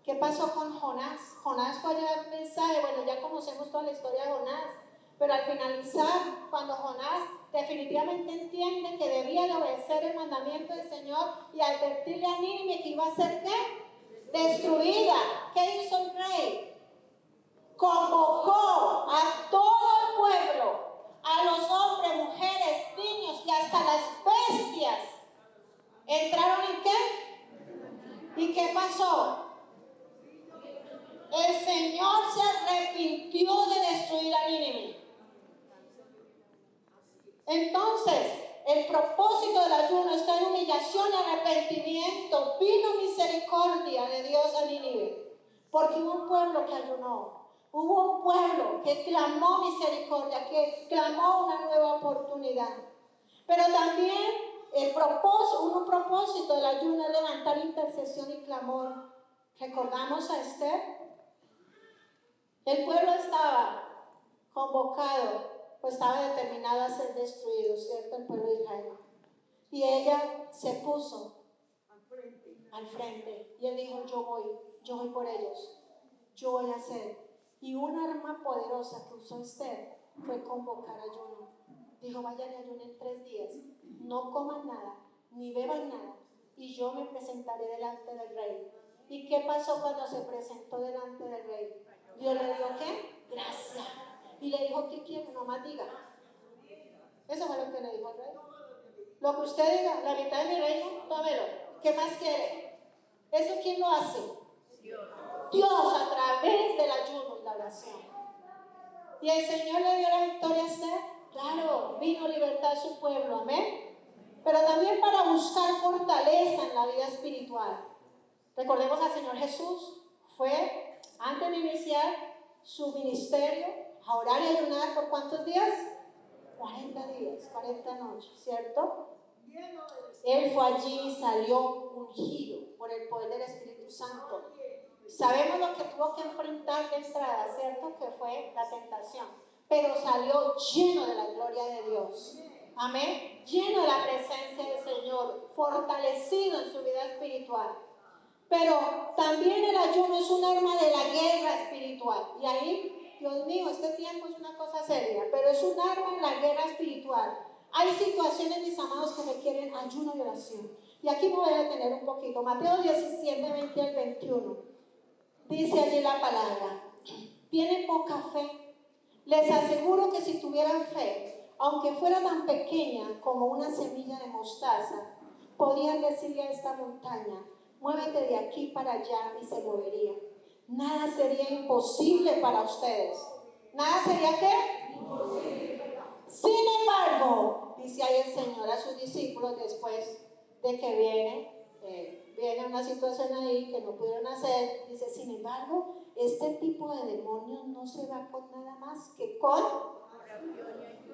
¿Qué pasó con Jonás? Jonás fue a llevar un mensaje. Bueno, ya conocemos toda la historia de Jonás. Pero al finalizar, cuando Jonás definitivamente entiende que debía de obedecer el mandamiento del Señor y advertirle a Nínive que iba a ser ¿qué? Destruida. ¿Qué hizo el rey? Convocó a todo el pueblo, a los hombres, mujeres, niños y hasta las bestias. ¿Entraron en qué? ¿Y qué pasó? El Señor se arrepintió de destruir a Nínive. Entonces, el propósito del ayuno está en humillación y arrepentimiento. Vino misericordia de Dios a Nínive, porque hubo un pueblo que ayunó. Hubo un pueblo que clamó misericordia, que clamó una nueva oportunidad. Pero también un propósito del ayuno es levantar intercesión y clamor. ¿Recordamos a Esther? El pueblo estaba convocado, pues estaba determinado a ser destruido, ¿cierto? El pueblo de Israel. Y ella se puso al frente. Y él dijo, yo voy por ellos. Yo voy a hacer. Y una arma poderosa que usó Esther fue convocar ayuno. Dijo, vayan y ayunen 3 días. No coman nada, ni beban nada. Y yo me presentaré delante del rey. ¿Y qué pasó cuando se presentó delante del rey? Dios le dio ¿qué? Gracia. Y le dijo, ¿qué quiere? Nomás diga. Eso fue lo que le dijo al rey. Lo que usted diga, la mitad de mi reino, tómelo. ¿Qué más quiere? ¿Eso quién lo hace? Dios a través del ayuno y la oración. Y el Señor le dio la victoria a Esther. Claro, vino libertad a su pueblo, amén. Pero también para buscar fortaleza en la vida espiritual. Recordemos al Señor Jesús. Fue, antes de iniciar su ministerio, a orar y ayunar por ¿cuántos días? 40 días, 40 noches, ¿cierto? Él fue allí y salió ungido por el poder del Espíritu Santo. Sabemos lo que tuvo que enfrentar de entrada, ¿cierto? Que fue la tentación. pero salió lleno de la gloria de Dios. Amén. Lleno de la presencia del Señor, fortalecido en su vida espiritual. Pero también el ayuno es un arma de la guerra espiritual. Y ahí, Dios mío, este tiempo es una cosa seria, pero es un arma en la guerra espiritual. Hay situaciones, mis amados, que requieren ayuno y oración. Y aquí me voy a detener un poquito. Mateo 17, 20 al 21. Dice allí la palabra: tienen poca fe. Les aseguro que si tuvieran fe, aunque fuera tan pequeña como una semilla de mostaza, podrían decirle a esta montaña: muévete de aquí para allá, y se movería. Nada sería imposible para ustedes. ¿Nada sería qué? Imposible. Sin embargo, dice ahí el Señor a sus discípulos después de que viene una situación ahí que no pudieron hacer, dice: sin embargo, este tipo de demonios no se va con nada más que con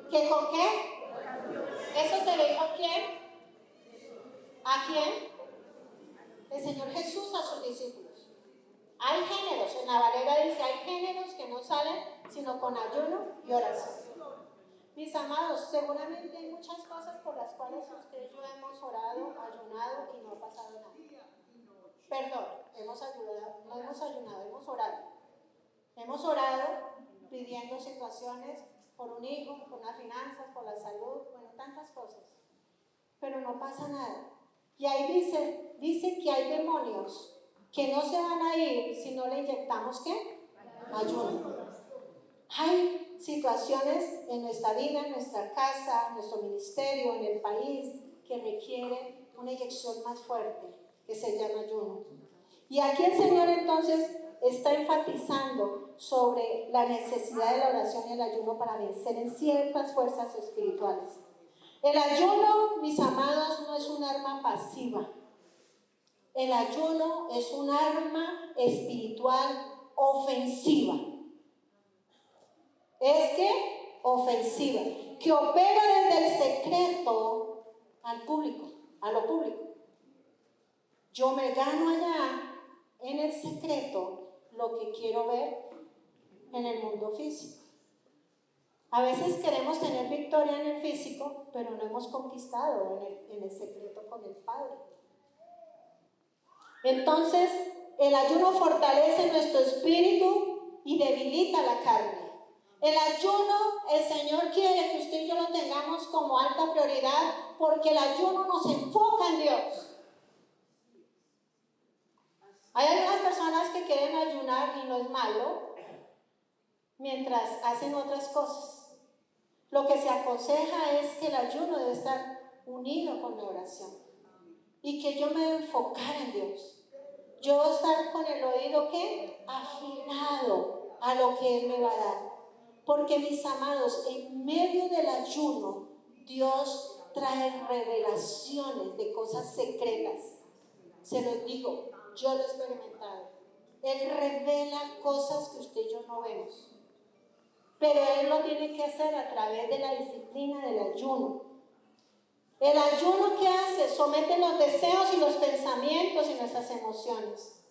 ¿que con qué? ¿Eso se ve con quién? ¿A quién? El Señor Jesús a sus discípulos. Hay géneros, en la Valera dice: hay géneros que no salen sino con ayuno y oración. Mis amados, seguramente hay muchas cosas por las cuales usted y yo hemos orado, ayunado y no ha pasado nada. Perdón, no hemos ayunado, hemos orado. Hemos orado pidiendo situaciones por un hijo, por las finanzas, por la salud, bueno, tantas cosas. Pero no pasa nada. Y ahí dice que hay demonios que no se van a ir si no le inyectamos ¿qué? Ayuno. Hay situaciones en nuestra vida, en nuestra casa, en nuestro ministerio, en el país, que requieren una inyección más fuerte, que se llama ayuno. Y aquí el Señor entonces está enfatizando sobre la necesidad de la oración y el ayuno para vencer en ciertas fuerzas espirituales. El ayuno, mis amados, no es un arma pasiva. El ayuno es un arma espiritual ofensiva. ¿Es qué? Ofensiva, que opera desde el secreto al público, a lo público. Yo me gano allá en el secreto lo que quiero ver en el mundo físico. A veces queremos tener victoria en el físico, pero no hemos conquistado en el secreto con el Padre. Entonces, el ayuno fortalece nuestro espíritu y debilita la carne. El ayuno, el Señor quiere que usted y yo lo tengamos como alta prioridad, porque el ayuno nos enfoca en Dios. Hay algunas personas que quieren ayunar y no es malo, mientras hacen otras cosas. Lo que se aconseja es que el ayuno debe estar unido con la oración y que yo me debo enfocar en Dios. Yo estar con el oído ¿qué? Afinado a lo que Él me va a dar. Porque, mis amados, en medio del ayuno, Dios trae revelaciones de cosas secretas. Se los digo, yo lo he experimentado. Él revela cosas que usted y yo no vemos. Pero Él lo tiene que hacer a través de la disciplina del ayuno. El ayuno, ¿qué hace? Somete los deseos y los pensamientos y nuestras emociones.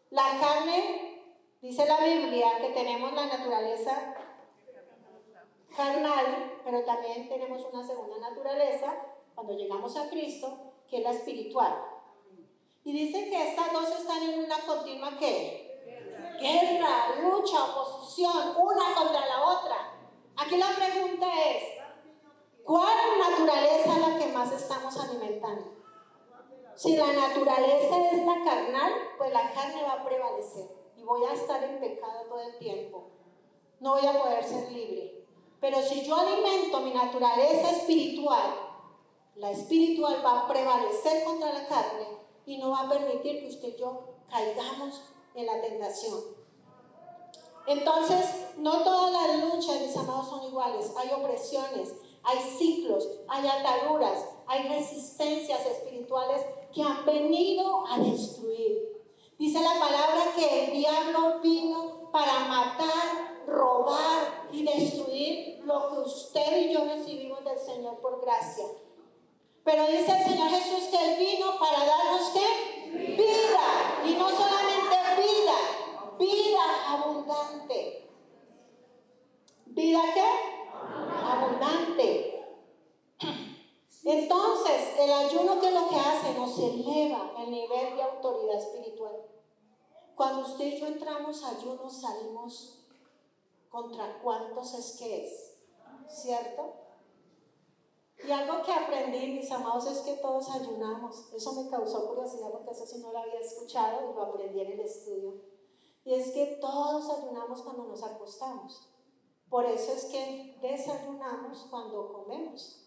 La carne, dice la Biblia, que tenemos la naturaleza carnal, pero también tenemos una segunda naturaleza cuando llegamos a Cristo, que es la espiritual. Y dice que estas dos están en una continua ¿qué? Guerra, lucha, oposición, una contra la otra. Aquí la pregunta es: ¿cuál naturaleza es la que más estamos alimentando? Si la naturaleza es la carnal, pues la carne va a prevalecer y voy a estar en pecado todo el tiempo. No voy a poder ser libre. Pero si yo alimento mi naturaleza espiritual, la espiritual va a prevalecer contra la carne y no va a permitir que usted y yo caigamos en la tentación. Entonces, no todas las luchas, mis amados, son iguales. Hay opresiones, hay ciclos, hay ataduras, hay resistencias espirituales que han venido a destruir. Dice la palabra que el diablo vino para matar, robar y destruir lo que usted y yo recibimos del Señor por gracia. Pero dice el Señor Jesús que Él vino para darnos ¿qué? Vida. Y no solamente vida, vida abundante. ¿Vida qué? Abundante. Entonces, el ayuno, ¿qué es lo que hace? Nos eleva el nivel de autoridad espiritual. Cuando usted y yo entramos a ayuno, salimos contra cuántos es que es, ¿cierto? Y algo que aprendí, mis amados, es que todos ayunamos. Eso me causó curiosidad porque eso sí no lo había escuchado y lo aprendí en el estudio. Y es que todos ayunamos cuando nos acostamos. Por eso es que desayunamos cuando comemos.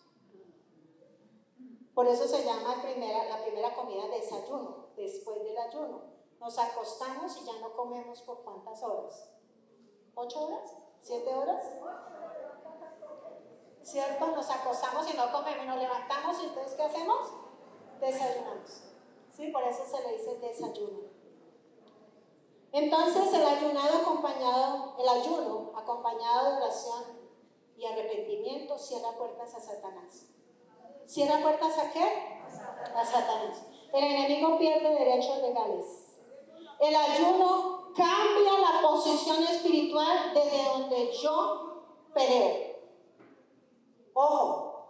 Por eso se llama la primera comida desayuno, después del ayuno. Nos acostamos y ya no comemos por ¿cuántas horas? ¿8 horas? ¿7 horas? ¿Cierto? Nos acostamos y no comemos, nos levantamos y entonces ¿qué hacemos? Desayunamos. ¿Sí? Por eso se le dice desayuno. Entonces el ayuno acompañado de oración y arrepentimiento cierra puertas a Satanás. ¿Cierra puertas a qué? A Satanás. El enemigo pierde derechos legales. El ayuno cambia la posición espiritual desde donde yo peleo. Ojo,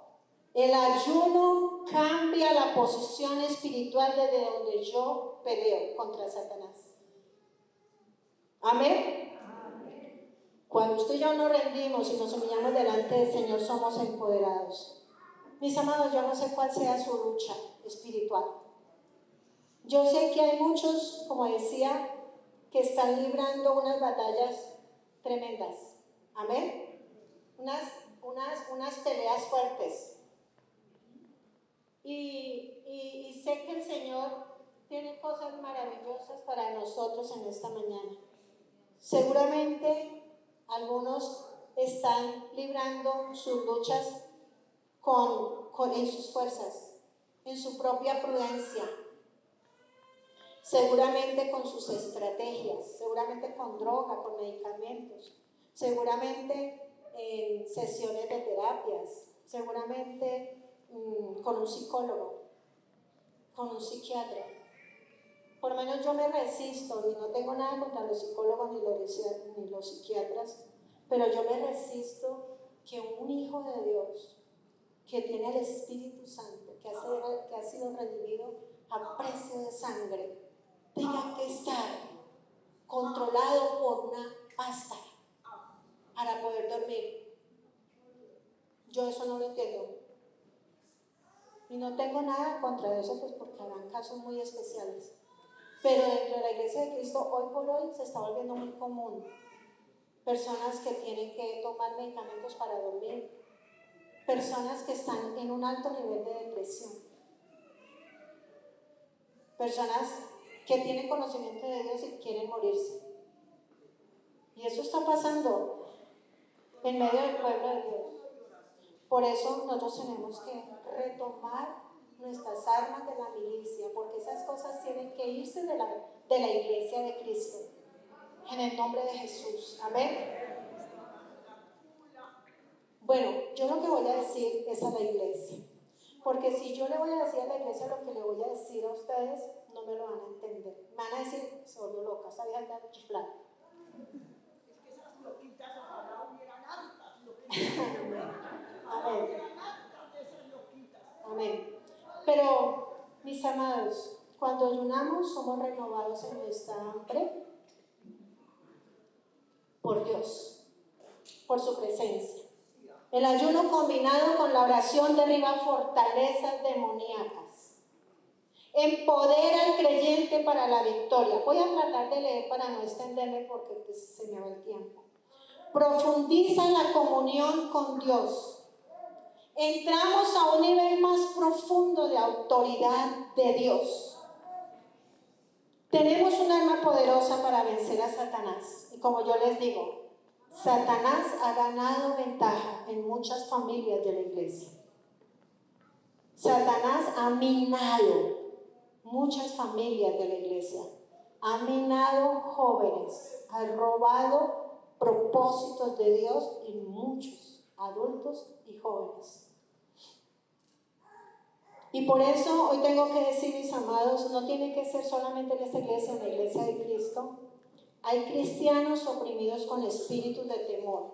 el ayuno cambia la posición espiritual desde donde yo peleo contra Satanás. Amén. Cuando usted y yo nos rendimos y nos humillamos delante del Señor, somos empoderados. Mis amados, yo no sé cuál sea su lucha espiritual. Yo sé que hay muchos, como decía, que están librando unas batallas tremendas. Amén. Unas peleas fuertes. Y sé que el Señor tiene cosas maravillosas para nosotros en esta mañana. Seguramente algunos están librando sus luchas en sus fuerzas, en su propia prudencia, seguramente con sus estrategias, seguramente con droga, con medicamentos, seguramente en sesiones de terapias, seguramente con un psicólogo, con un psiquiatra. Por lo menos yo me resisto, y no tengo nada contra los psicólogos ni los psiquiatras, pero yo me resisto que un hijo de Dios que tiene el Espíritu Santo, que ha sido redimido a precio de sangre, tenga que estar controlado por una pasta para poder dormir. Yo eso no lo entiendo. Y no tengo nada contra eso, pues porque habrán casos muy especiales. Pero dentro de la Iglesia de Cristo, hoy por hoy, se está volviendo muy común. Personas que tienen que tomar medicamentos para dormir. Personas que están en un alto nivel de depresión. Personas que tienen conocimiento de Dios y quieren morirse. Y eso está pasando en medio del pueblo de Dios. Por eso nosotros tenemos que retomar nuestras armas de la milicia, porque esas cosas tienen que irse de la Iglesia de Cristo. En el nombre de Jesús. Amén. Bueno, yo lo que voy a decir es a la iglesia. Porque si yo le voy a decir a la iglesia lo que le voy a decir a ustedes, no me lo van a entender. Me van a decir, se volvió loca, esa vieja está chiflada. Es que esas loquitas ojalá hubieran hartas Amén. de esas loquitas. Amén. Pero, mis amados, cuando ayunamos somos renovados en nuestra hambre por Dios, por su presencia. El ayuno combinado con la oración derriba fortalezas demoníacas. Empodera al creyente para la victoria. Voy a tratar de leer para no extenderme porque pues, se me va el tiempo. Profundiza la comunión con Dios. Entramos a un nivel más profundo de autoridad de Dios. Tenemos un arma poderosa para vencer a Satanás. Y como yo les digo, Satanás ha ganado ventaja en muchas familias de la iglesia. Satanás ha minado muchas familias de la iglesia. Ha minado jóvenes, ha robado propósitos de Dios en muchos adultos y jóvenes. Y por eso hoy tengo que decir, mis amados, no tiene que ser solamente en esta iglesia, en la iglesia de Cristo. Hay cristianos oprimidos con espíritus de temor.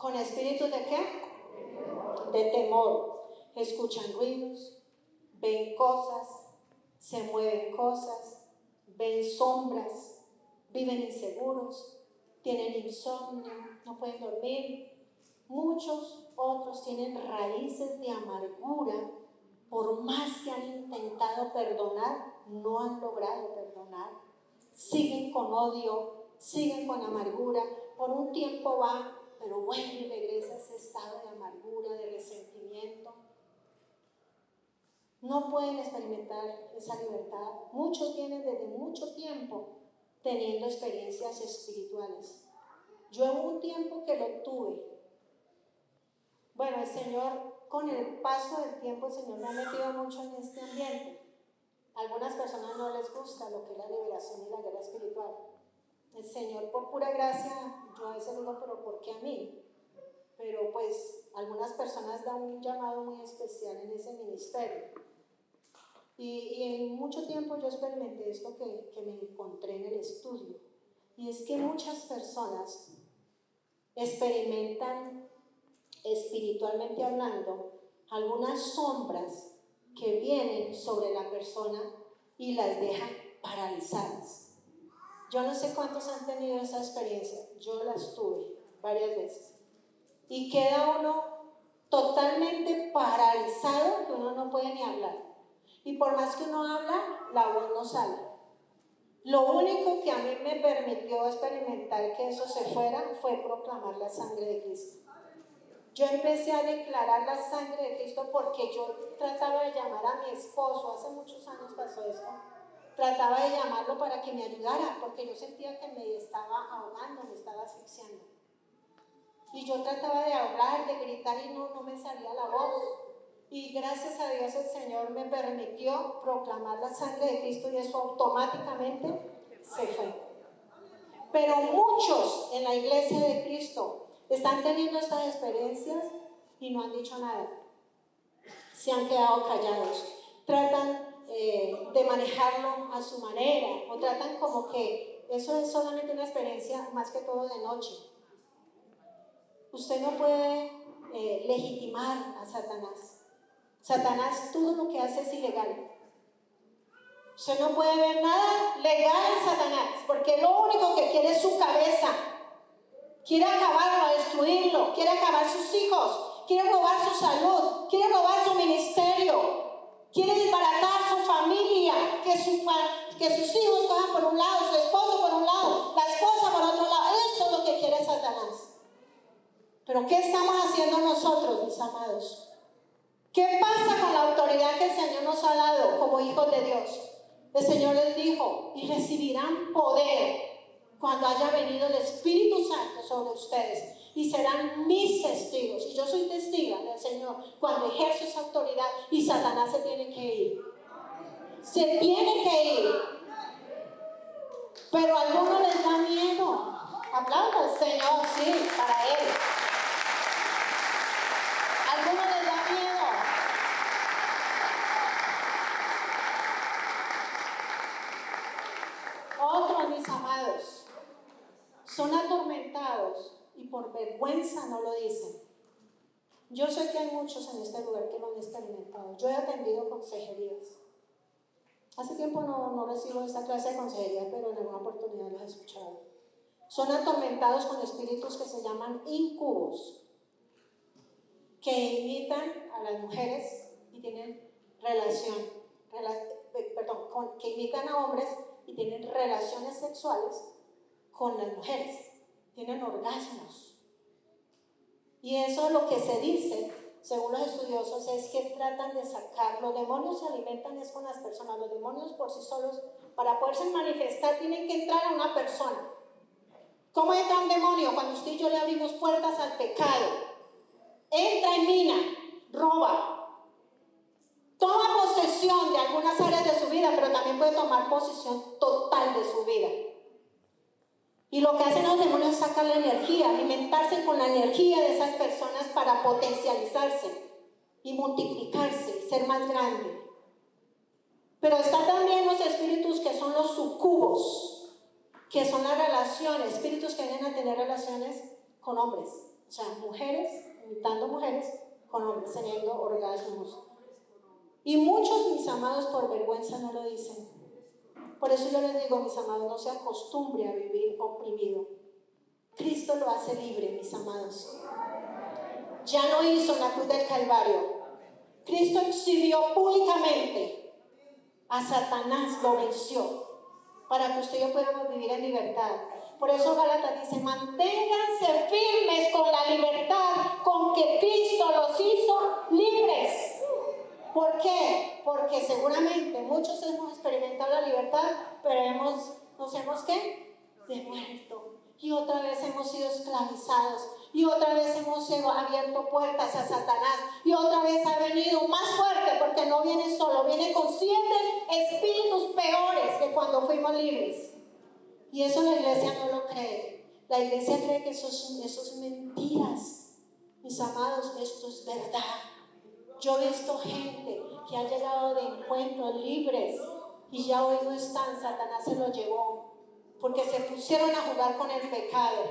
¿Con espíritu de qué? De temor. Escuchan ruidos, ven cosas, se mueven cosas, ven sombras, viven inseguros, tienen insomnio, no pueden dormir. Muchos otros tienen raíces de amargura. Por más que han intentado perdonar, no han logrado perdonar. Siguen con odio, siguen con amargura. Por un tiempo va, pero vuelve y regresa a ese estado de amargura, de resentimiento. No pueden experimentar esa libertad. Muchos vienen desde mucho tiempo teniendo experiencias espirituales. Yo hubo un tiempo que lo tuve. Bueno, el Señor, con el paso del tiempo, el Señor me ha metido mucho en este ambiente. A algunas personas no les gusta lo que es la liberación y la guerra espiritual. El Señor, por pura gracia, yo a veces digo, pero ¿por qué a mí? Pero pues algunas personas dan un llamado muy especial en ese ministerio. Y en mucho tiempo yo experimenté esto que me encontré en el estudio. Y es que muchas personas experimentan, espiritualmente hablando, algunas sombras que vienen sobre la persona y las dejan paralizadas. Yo no sé cuántos han tenido esa experiencia, yo las tuve varias veces. Y queda uno totalmente paralizado, que uno no puede ni hablar. Y por más que uno habla, la voz no sale. Lo único que a mí me permitió experimentar que eso se fuera fue proclamar la sangre de Cristo. Yo empecé a declarar la sangre de Cristo porque yo trataba de llamar a mi esposo, hace muchos años pasó esto, trataba de llamarlo para que me ayudara, porque yo sentía que me estaba ahogando, me estaba asfixiando. Y yo trataba de hablar, de gritar y no me salía la voz. Y gracias a Dios el Señor me permitió proclamar la sangre de Cristo y eso automáticamente se fue. Pero muchos en la iglesia de Cristo están teniendo estas experiencias y no han dicho nada. Se han quedado callados. Tratan de manejarlo a su manera o tratan como que eso es solamente una experiencia más que todo de noche. Usted no puede legitimar a Satanás. Satanás todo lo que hace es ilegal. Usted no puede ver nada legal en Satanás, porque lo único que quiere es su cabeza. Quiere acabarlo, destruirlo, quiere acabar sus hijos, quiere robar su salud, quiere robar su ministerio, quiere desbaratar su familia, que sus hijos cojan por un lado, su esposo por un lado, la esposa por otro lado. Eso es lo que quiere Satanás. Pero ¿qué estamos haciendo nosotros, mis amados? ¿Qué pasa con la autoridad que el Señor nos ha dado como hijos de Dios? El Señor les dijo, y recibirán poder cuando haya venido el Espíritu Santo sobre ustedes, y serán mis testigos. Y yo soy testiga del Señor cuando ejerzo esa autoridad y Satanás se tiene que ir. Se tiene que ir. Pero a algunos les da miedo. Aplaudan al Señor, sí, para Él. A algunos les da miedo. Otros, mis amados, son atormentados y por vergüenza no lo dicen. Yo sé que hay muchos en este lugar que lo han experimentado. Yo he atendido consejerías. Hace tiempo no recibo esta clase de consejería, pero en alguna oportunidad las he escuchado. Son atormentados con espíritus que se llaman incubos, que imitan a las mujeres y tienen que imitan a hombres y tienen relaciones sexuales con las mujeres, tienen orgasmos. Y eso lo que se dice, según los estudiosos, es que tratan de sacar. Los demonios se alimentan es con las personas. Los demonios por sí solos, para poderse manifestar, tienen que entrar a una persona. ¿Cómo entra un demonio? Cuando usted y yo le abrimos puertas al pecado. Entra y mina, roba, toma posesión de algunas áreas de su vida, pero también puede tomar posesión total de su vida. Y lo que hacen los demonios es sacar la energía, alimentarse con la energía de esas personas para potencializarse y multiplicarse, ser más grande. Pero están también los espíritus que son los sucubos, que son las relaciones, espíritus que vienen a tener relaciones con hombres, sea, mujeres imitando mujeres con hombres teniendo orgasmos. Y muchos, mis amados, por vergüenza no lo dicen. Por eso yo les digo, mis amados, no se acostumbre a vivir oprimido. Cristo lo hace libre, mis amados. Ya no hizo en la cruz del Calvario. Cristo exhibió públicamente a Satanás, lo venció, para que usted y yo podamos vivir en libertad. Por eso Gálatas dice, manténganse firmes con la libertad con que Cristo los hizo libres. ¿Por qué? Porque seguramente muchos hemos experimentado la libertad, pero nos hemos ¿qué? Devuelto. Y otra vez hemos sido esclavizados. Y otra vez hemos abierto puertas a Satanás. Y otra vez ha venido más fuerte, porque no viene solo, viene con 7 espíritus peores que cuando fuimos libres. Y eso la iglesia no lo cree. La iglesia cree que eso es mentiras. Mis amados, esto es verdad. Yo he visto gente que ha llegado de encuentros libres y ya hoy no están, Satanás se lo llevó. Porque se pusieron a jugar con el pecado.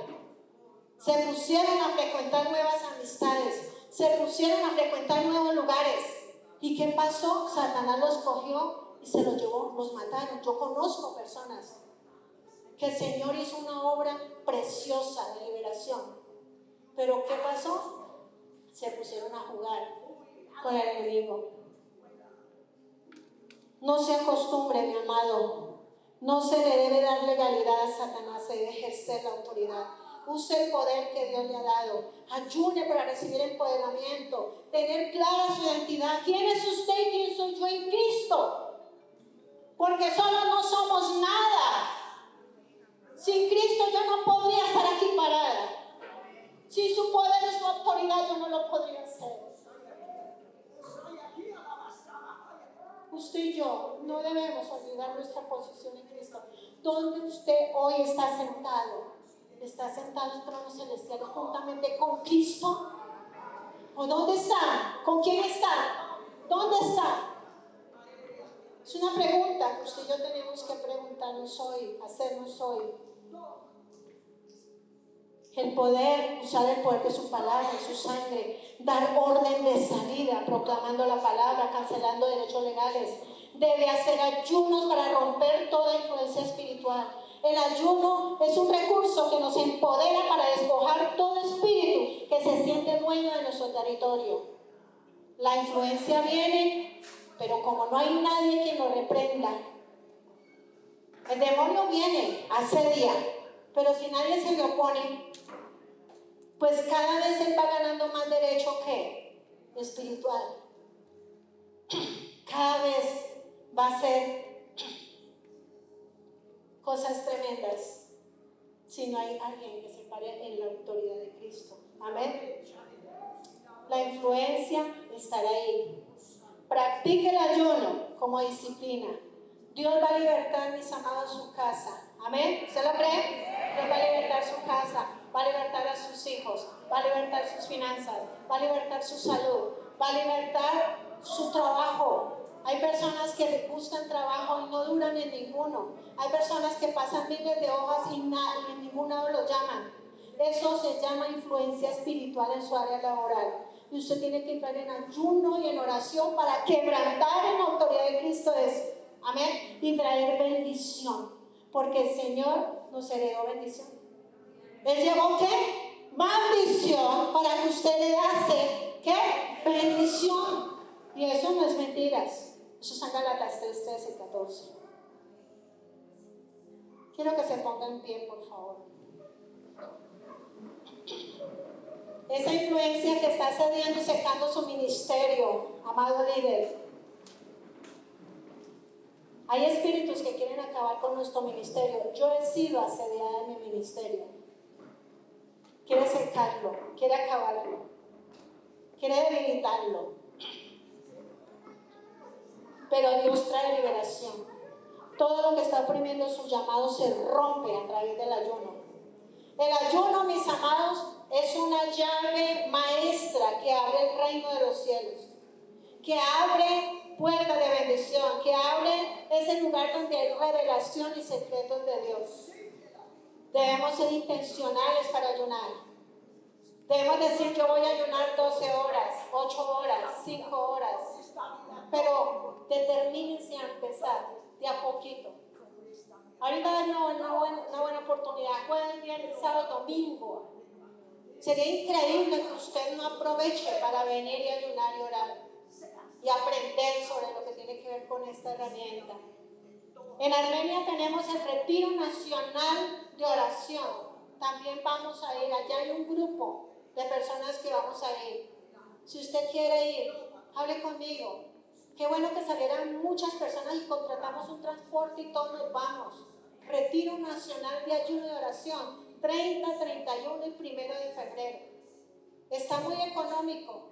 Se pusieron a frecuentar nuevas amistades. Se pusieron a frecuentar nuevos lugares. ¿Y qué pasó? Satanás los cogió y se los llevó, los mataron. Yo conozco personas que el Señor hizo una obra preciosa de liberación. Pero ¿qué pasó? Se pusieron a jugar con el enemigo. No se acostumbre, mi amado. No se le debe dar legalidad a Satanás, se debe ejercer la autoridad. Use el poder que Dios le ha dado. Ayune para recibir empoderamiento. Tener clara su identidad. ¿Quién es usted y quién soy yo en Cristo? Porque solo no somos nada. Sin Cristo yo no podría estar aquí parada. Sin su poder y su autoridad yo no lo podría hacer. Usted y yo no debemos olvidar nuestra posición en Cristo. ¿Dónde usted hoy está sentado? ¿Está sentado en trono celestial juntamente con Cristo? ¿O dónde está? ¿Con quién está? ¿Dónde está? Es una pregunta que usted y yo tenemos que preguntarnos hoy, hacernos hoy. El poder, usar el poder de su palabra, de su sangre, dar orden de salida, proclamando la palabra, cancelando derechos legales. Debe hacer ayunos para romper toda influencia espiritual. El ayuno es un recurso que nos empodera para despojar todo espíritu que se siente dueño de nuestro territorio. La influencia viene, pero como no hay nadie que lo reprenda, el demonio viene, asedia, pero si nadie se le opone, pues cada vez él va ganando más derecho que espiritual. Cada vez va a ser cosas tremendas si no hay alguien que se pare en la autoridad de Cristo. Amén. La influencia estará ahí. Practique el ayuno como disciplina. Dios va a libertar, mis amados, su casa. Amén. ¿Usted lo cree? Dios va a libertar su casa, va a libertar a sus hijos, va a libertar sus finanzas, va a libertar su salud, va a libertar su trabajo. Hay personas que buscan trabajo y no duran en ninguno. Hay personas que pasan miles de hojas y en ningún lado los llaman. Eso se llama influencia espiritual en su área laboral. Y usted tiene que entrar en ayuno y en oración para quebrantar en la autoridad de Cristo eso. Amén. Y traer bendición. Porque el Señor nos heredó bendición. Él llevó ¿qué? Maldición para que usted le hace ¿qué? Bendición. Y eso no es mentiras. Eso está en Gálatas 3, 13 y 14. Quiero que se ponga en pie, por favor. Esa influencia que está cediendo y secando su ministerio, amado líder. Hay espíritus que quieren acabar con nuestro ministerio. Yo he sido asediada en mi ministerio. Quiere secarlo, quiere acabarlo, quiere debilitarlo. Pero Dios trae liberación. Todo lo que está oprimiendo su llamado se rompe a través del ayuno. El ayuno, mis amados, es una llave maestra que abre el reino de los cielos, que abre puertas de bendición, que abre ese lugar donde hay revelación y secretos de Dios. Debemos ser intencionales para ayunar. Debemos decir, yo voy a ayunar 12 horas, 8 horas, 5 horas. Pero determínense a empezar de a poquito. Ahorita hay una buena oportunidad. Jueves, viernes, sábado, domingo. Sería increíble que usted no aproveche para venir y ayunar y orar y aprender sobre lo que tiene que ver con esta herramienta. En Armenia tenemos el Retiro Nacional de Oración. También vamos a ir. Allá hay un grupo de personas que vamos a ir. Si usted quiere ir, hable conmigo. Qué bueno que salieran muchas personas y contratamos un transporte y todos nos vamos. Retiro Nacional de Ayuno y Oración, 30, 31 y 1 de febrero. Está muy económico.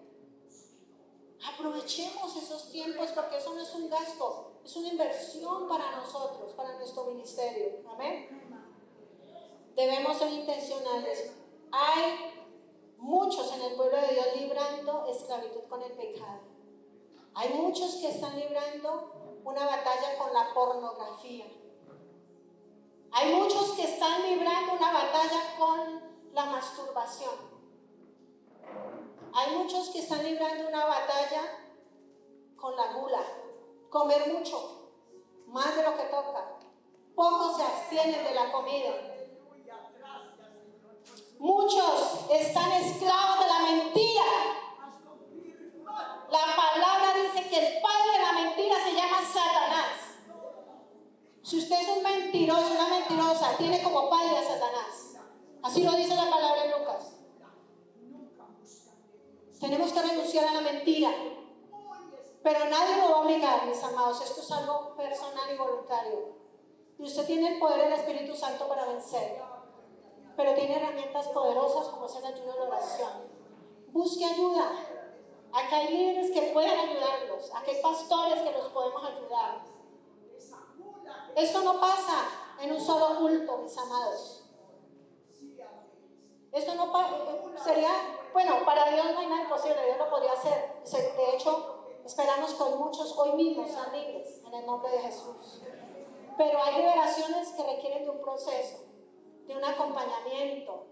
Aprovechemos esos tiempos porque eso no es un gasto, es una inversión para nosotros, para nuestro ministerio. Amén. Debemos ser intencionales. Hay muchos en el pueblo de Dios librando esclavitud con el pecado. Hay muchos que están librando una batalla con la pornografía. Hay muchos que están librando una batalla con la masturbación. Hay muchos que están librando una batalla con la gula. Comer mucho, más de lo que toca. Pocos se abstienen de la comida. Muchos están esclavos de la mentira. La palabra dice que el padre de la mentira se llama Satanás. Si usted es un mentiroso, una mentirosa, tiene como padre a Satanás. Así lo dice la palabra en Lucas. Tenemos que renunciar a la mentira. Pero nadie lo va a obligar, mis amados. Esto es algo personal y voluntario. Y usted tiene el poder del Espíritu Santo para vencer. Pero tiene herramientas poderosas como es el ayuno y la oración. Busque ayuda. Acá hay líderes que pueden ayudarlos. Acá hay pastores que los podemos ayudar. Esto no pasa en un solo culto, mis amados. Esto no sería, bueno, para Dios no hay nada imposible, Dios lo podría hacer. De hecho, esperamos que hoy mismo sean libres en el nombre de Jesús. Pero hay liberaciones que requieren de un proceso, de un acompañamiento,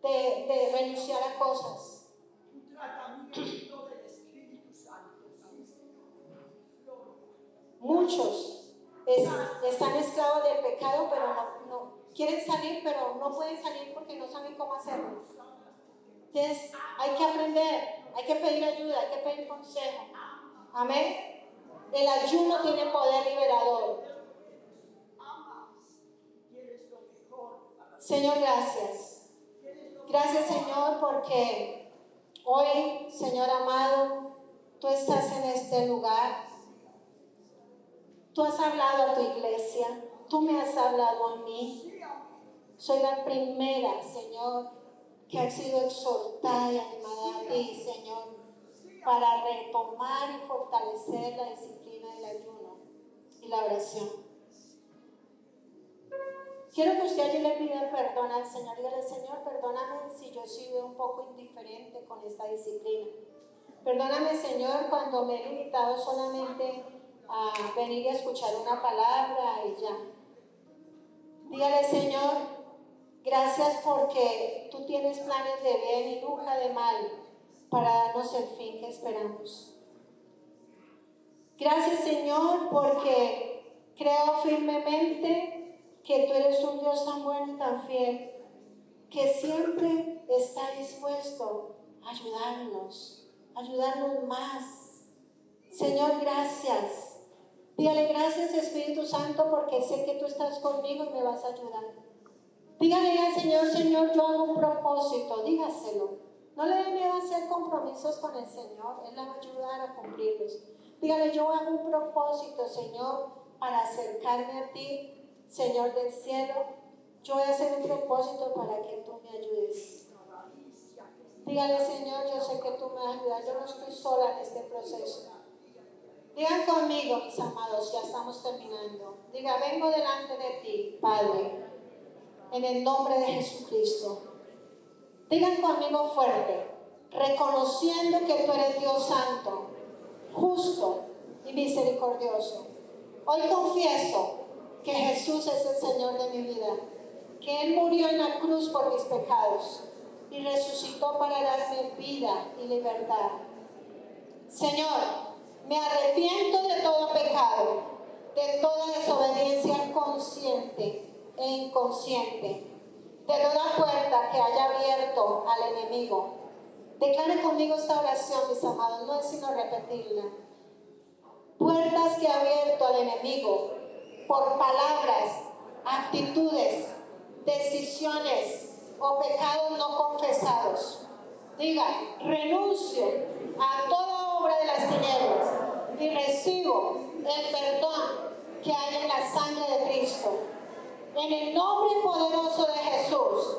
de renunciar a cosas. Un tratamiento del Espíritu Santo. Muchos están esclavos del pecado, pero no quieren salir, pero no pueden salir porque no saben cómo hacerlo. Entonces hay que aprender, hay que pedir ayuda, hay que pedir consejo. Amén. El ayuno tiene poder liberador. Señor, gracias. Gracias, Señor, porque hoy, Señor amado, tú estás en este lugar. Tú has hablado a tu iglesia. Tú me has hablado a mí. Soy la primera, Señor, que ha sido exhortada y animada a ti, Señor, para retomar y fortalecer la disciplina del ayuno y la oración. Quiero que usted allí le pida perdón al Señor. Dígale, Señor, perdóname si yo he sido un poco indiferente con esta disciplina. Perdóname, Señor, cuando me he limitado solamente a venir y a escuchar una palabra y ya. Dígale, Señor, gracias porque tú tienes planes de bien y nunca de mal para darnos el fin que esperamos. Gracias, Señor, porque creo firmemente que tú eres un Dios tan bueno y tan fiel, que siempre está dispuesto a ayudarnos más. Señor, gracias. Dígale gracias, Espíritu Santo, porque sé que tú estás conmigo y me vas a ayudar. Dígale al Señor, Señor, yo hago un propósito, dígaselo. No le dé miedo a hacer compromisos con el Señor, Él le va a ayudar a cumplirlos. Dígale, yo hago un propósito, Señor, para acercarme a ti. Señor del cielo, yo voy a hacer un propósito para que tú me ayudes. Dígale, Señor, yo sé que tú me vas a ayudar, yo no estoy sola en este proceso. Digan conmigo, mis amados, ya estamos terminando. Diga, vengo delante de ti, Padre, en el nombre de Jesucristo. Digan conmigo fuerte, reconociendo que tú eres Dios santo, justo y misericordioso. Hoy confieso que Jesús es el Señor de mi vida, que Él murió en la cruz por mis pecados y resucitó para darme vida y libertad. Señor, me arrepiento de todo pecado, de toda desobediencia consciente e inconsciente, de toda puerta que haya abierto al enemigo. Declare conmigo esta oración, mis amados, no es sino repetirla. Puertas que he abierto al enemigo por palabras, actitudes, decisiones o pecados no confesados. Diga, renuncio a toda obra de las tinieblas y recibo el perdón que hay en la sangre de Cristo. En el nombre poderoso de Jesús,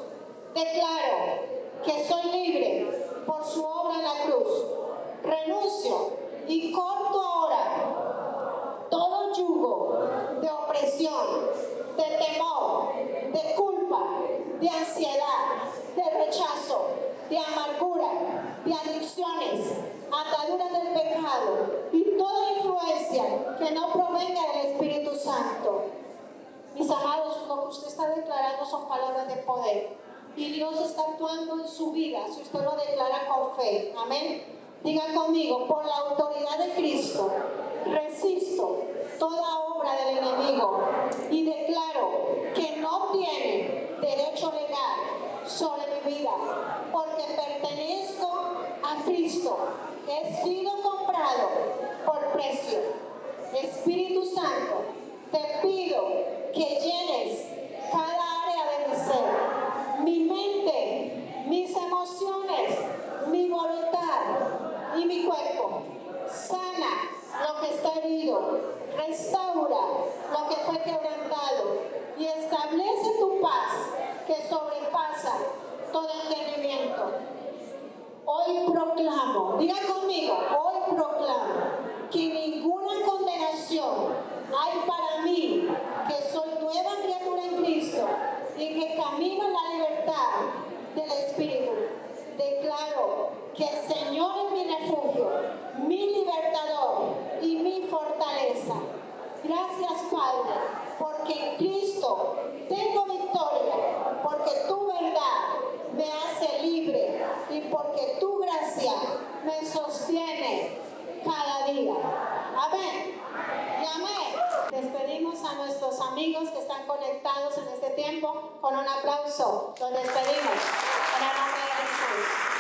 declaro que soy libre por su obra en la cruz. Renuncio y corto ahora todo yugo de opresión, de temor, de culpa, de ansiedad, de rechazo, de amargura, de adicciones, ataduras del pecado y toda influencia que no provenga del Espíritu Santo. Mis amados, lo que usted está declarando son palabras de poder y Dios está actuando en su vida si usted lo declara con fe. Amén. Diga conmigo, por la autoridad de Cristo, resisto toda obra del enemigo y declaro que no tiene derecho legal sobre mi vida, porque pertenezco a Cristo. He sido comprado por precio. Espíritu Santo, te pido que llenes cada área de mi ser, mi mente, mis emociones, mi voluntad y mi cuerpo. Sana lo que está herido, restaura lo que fue quebrantado y establece tu paz que sobrepasa todo entendimiento. Hoy proclamo, diga conmigo, hoy proclamo que ninguna condenación hay para mí, que soy nueva criatura en Cristo y que camino en la libertad del Espíritu. Declaro que el Señor es mi refugio, mi libertador y mi fortaleza. Gracias, Padre, porque en Cristo tengo victoria, porque tu verdad me hace libre y porque tu gracia me sostiene cada día. Amén. Y amén. Despedimos a nuestros amigos que están conectados en este tiempo con un aplauso. Los despedimos en el nombre de Jesús.